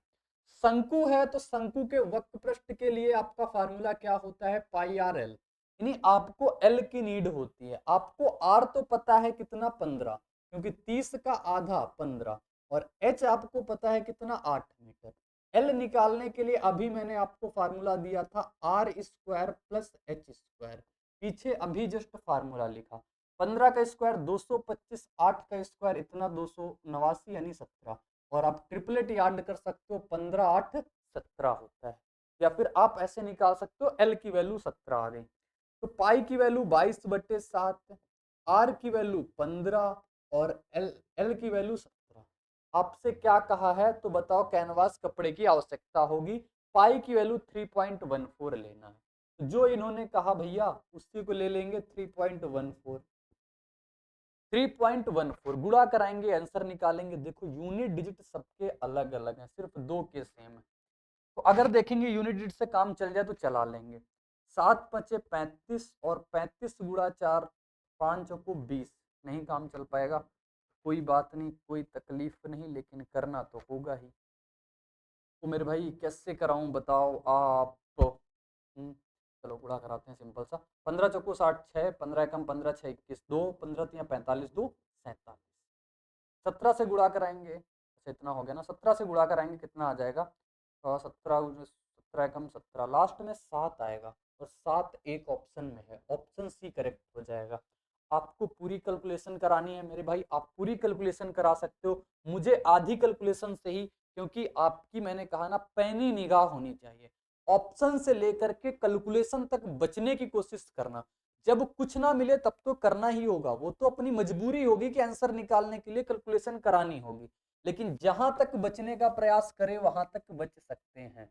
शंकु है तो शंकु के वक्र पृष्ठ के लिए आपका फार्मूला क्या होता है? पाई आर एल। यानी आपको एल की नीड होती है। आपको आर तो पता है कितना? 15, क्योंकि 30 का आधा 15, और एच आपको पता है कितना? 8 मीटर। एल निकालने के लिए अभी मैंने आपको फार्मूला दिया था R square plus H square. पीछे अभी जस्ट फार्मूला लिखा। 15 का स्क्वायर 225, 8 का स्क्वायर इतना 289 यानी 17। और आप ट्रिपलेट याद कर सकते हो, 15 8 17 होता है। या फिर आप ऐसे निकाल सकते हो एल की वैल्यू 17 आ गई, तो पाई की वैल्यू 22/7, आर की वैल्यू 15, और एल की वैल्यू 17। आपसे क्या कहा है तो बताओ? कैनवास कपड़े की आवश्यकता होगी, पाई की वैल्यू 3.14 लेना है। तो जो इन्होंने कहा भैया उसी को ले लेंगे, 3.14। 3.14 गुणा कराएंगे, आंसर निकालेंगे। देखो यूनिट डिजिट सबके अलग अलग हैं, सिर्फ दो के सेम है। तो अगर देखेंगे यूनिट डिजिट से काम चल जाए तो चला लेंगे। 7 5 35, और 35 गुणा 4 5 को 20। नहीं काम चल पाएगा, कोई बात नहीं, कोई तकलीफ नहीं, लेकिन करना तो होगा ही। तो मेरे भाई कैसे कराऊं बताओ आप? चलो गुणा कराते हैं सिंपल सा। 15 चौको 60, 6 15 कम 15 6 21, 2 15 3 45, 2 47। 17 से गुणा कराएंगे, अच्छा इतना हो गया ना। 17 से गुणा कराएंगे कितना आ जाएगा? 17 कम 17, लास्ट में 7 आएगा, और 7 एक ऑप्शन में है, ऑप्शन सी करेक्ट हो जाएगा। आपको पूरी कैलकुलेशन करानी है मेरे भाई, आप पूरी कैलकुलेशन करा सकते हो, मुझे आधी कैलकुलेशन से ही, क्योंकि आपकी मैंने कहा ना पैनी निगाह होनी चाहिए। ऑप्शन से लेकर के कैलकुलेशन तक बचने की कोशिश करना। जब कुछ ना मिले तब तो करना ही होगा, वो तो अपनी मजबूरी होगी कि आंसर निकालने के लिए कैलकुलेशन करानी होगी, लेकिन जहां तक बचने का प्रयास करें वहां तक बच सकते हैं।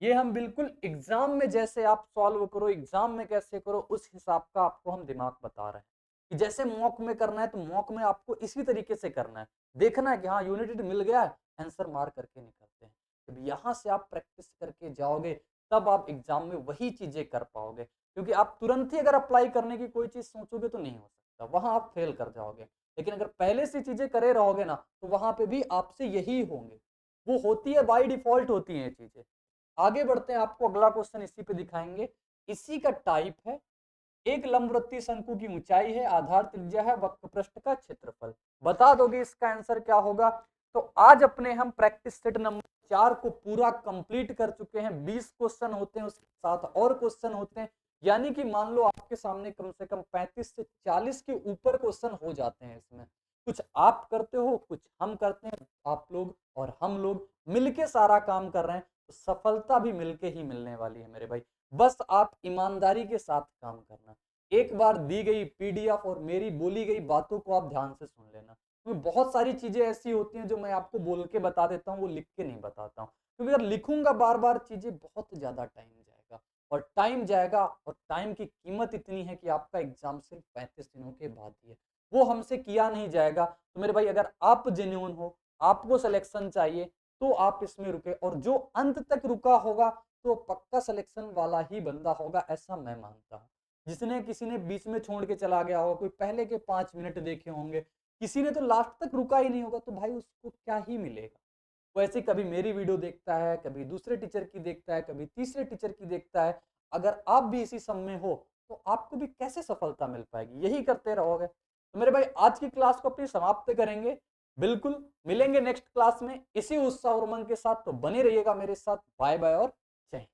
ये हम बिल्कुल एग्जाम में जैसे आप सॉल्व करो, एग्जाम में कैसे करो, उस हिसाब का आपको हम दिमाग बता रहे हैं कि जैसे मॉक में करना है तो मॉक में आपको इसी तरीके से करना है। देखना है कि हाँ यूनिट मिल गया है, आंसर मार करके निकलते हैं। जब यहां से आप प्रैक्टिस करके जाओगे तब आप एग्जाम में वही चीजें कर पाओगे, क्योंकि आप तुरंत ही अगर अप्लाई करने की कोई चीज सोचोगे तो नहीं हो सकता, वहां आप फेल कर जाओगे। लेकिन अगर पहले से चीजें करे रहोगे ना तो वहां पे भी आपसे यही होंगे, वो होती है बाय डिफॉल्ट होती है ये चीजें। आगे बढ़ते हैं, आपको अगला क्वेश्चन इसी पे दिखाएंगे। इसी का टाइप है, एक लंबवृत्तीय शंकु की ऊंचाई है, आधार त्रिज्या है, वक्र पृष्ठ का क्षेत्रफल। बता दोगे इसका आंसर क्या होगा? तो आज अपने हम प्रैक्टिस सेट नंबर 4 को पूरा कंप्लीट कर चुके हैं। 20 क्वेश्चन होते हैं, उसके साथ और क्वेश्चन होते हैं, यानी कि मान लो आपके सामने कम से कम 35 से 40 के ऊपर क्वेश्चन हो जाते हैं इसमें। कुछ आप करते हो, कुछ हम करते हैं, आप लोग और हम लोग मिलके सारा काम कर रहे हैं, तो सफलता भी मिलके ही मिलने वाली है मेरे भाई। बस आप ईमानदारी के साथ काम करना। एक बार दी गई पीडीएफ और मेरी बोली गई बातों को आप ध्यान से सुन लेना, क्योंकि बहुत सारी चीजें ऐसी होती हैं जो मैं आपको बोल के बता देता हूँ, वो लिख के नहीं बताता हूँ, क्योंकि अगर लिखूंगा बार बार चीजें बहुत ज्यादा टाइम जाएगा, और टाइम जाएगा, और टाइम की कीमत इतनी है कि आपका एग्जाम सिर्फ 35 दिनों के बाद ही है, वो हमसे किया नहीं जाएगा। तो मेरे भाई अगर आप जेन्युइन हो, आपको सिलेक्शन चाहिए, तो आप इसमें रुके, और जो अंत तक रुका होगा तो पक्का सिलेक्शन वाला ही बंदा होगा, ऐसा मैं मानता हूँ। जिसने किसी ने बीच में छोड़ के चला गया होगा, कोई पहले के 5 मिनट देखे होंगे, किसी ने तो लास्ट तक रुका ही नहीं होगा, तो भाई उसको क्या ही मिलेगा। वो ऐसे कभी मेरी वीडियो देखता है, कभी दूसरे टीचर की देखता है, कभी तीसरे टीचर की देखता है। अगर आप भी इसी सब में हो तो आपको भी कैसे सफलता मिल पाएगी? यही करते रहोगे। तो मेरे भाई आज की क्लास को अपनी समाप्त करेंगे, बिल्कुल मिलेंगे नेक्स्ट क्लास में इसी उत्साह और उमंग के साथ। तो बने रहिएगा मेरे साथ। बाय बाय और जय हिंद।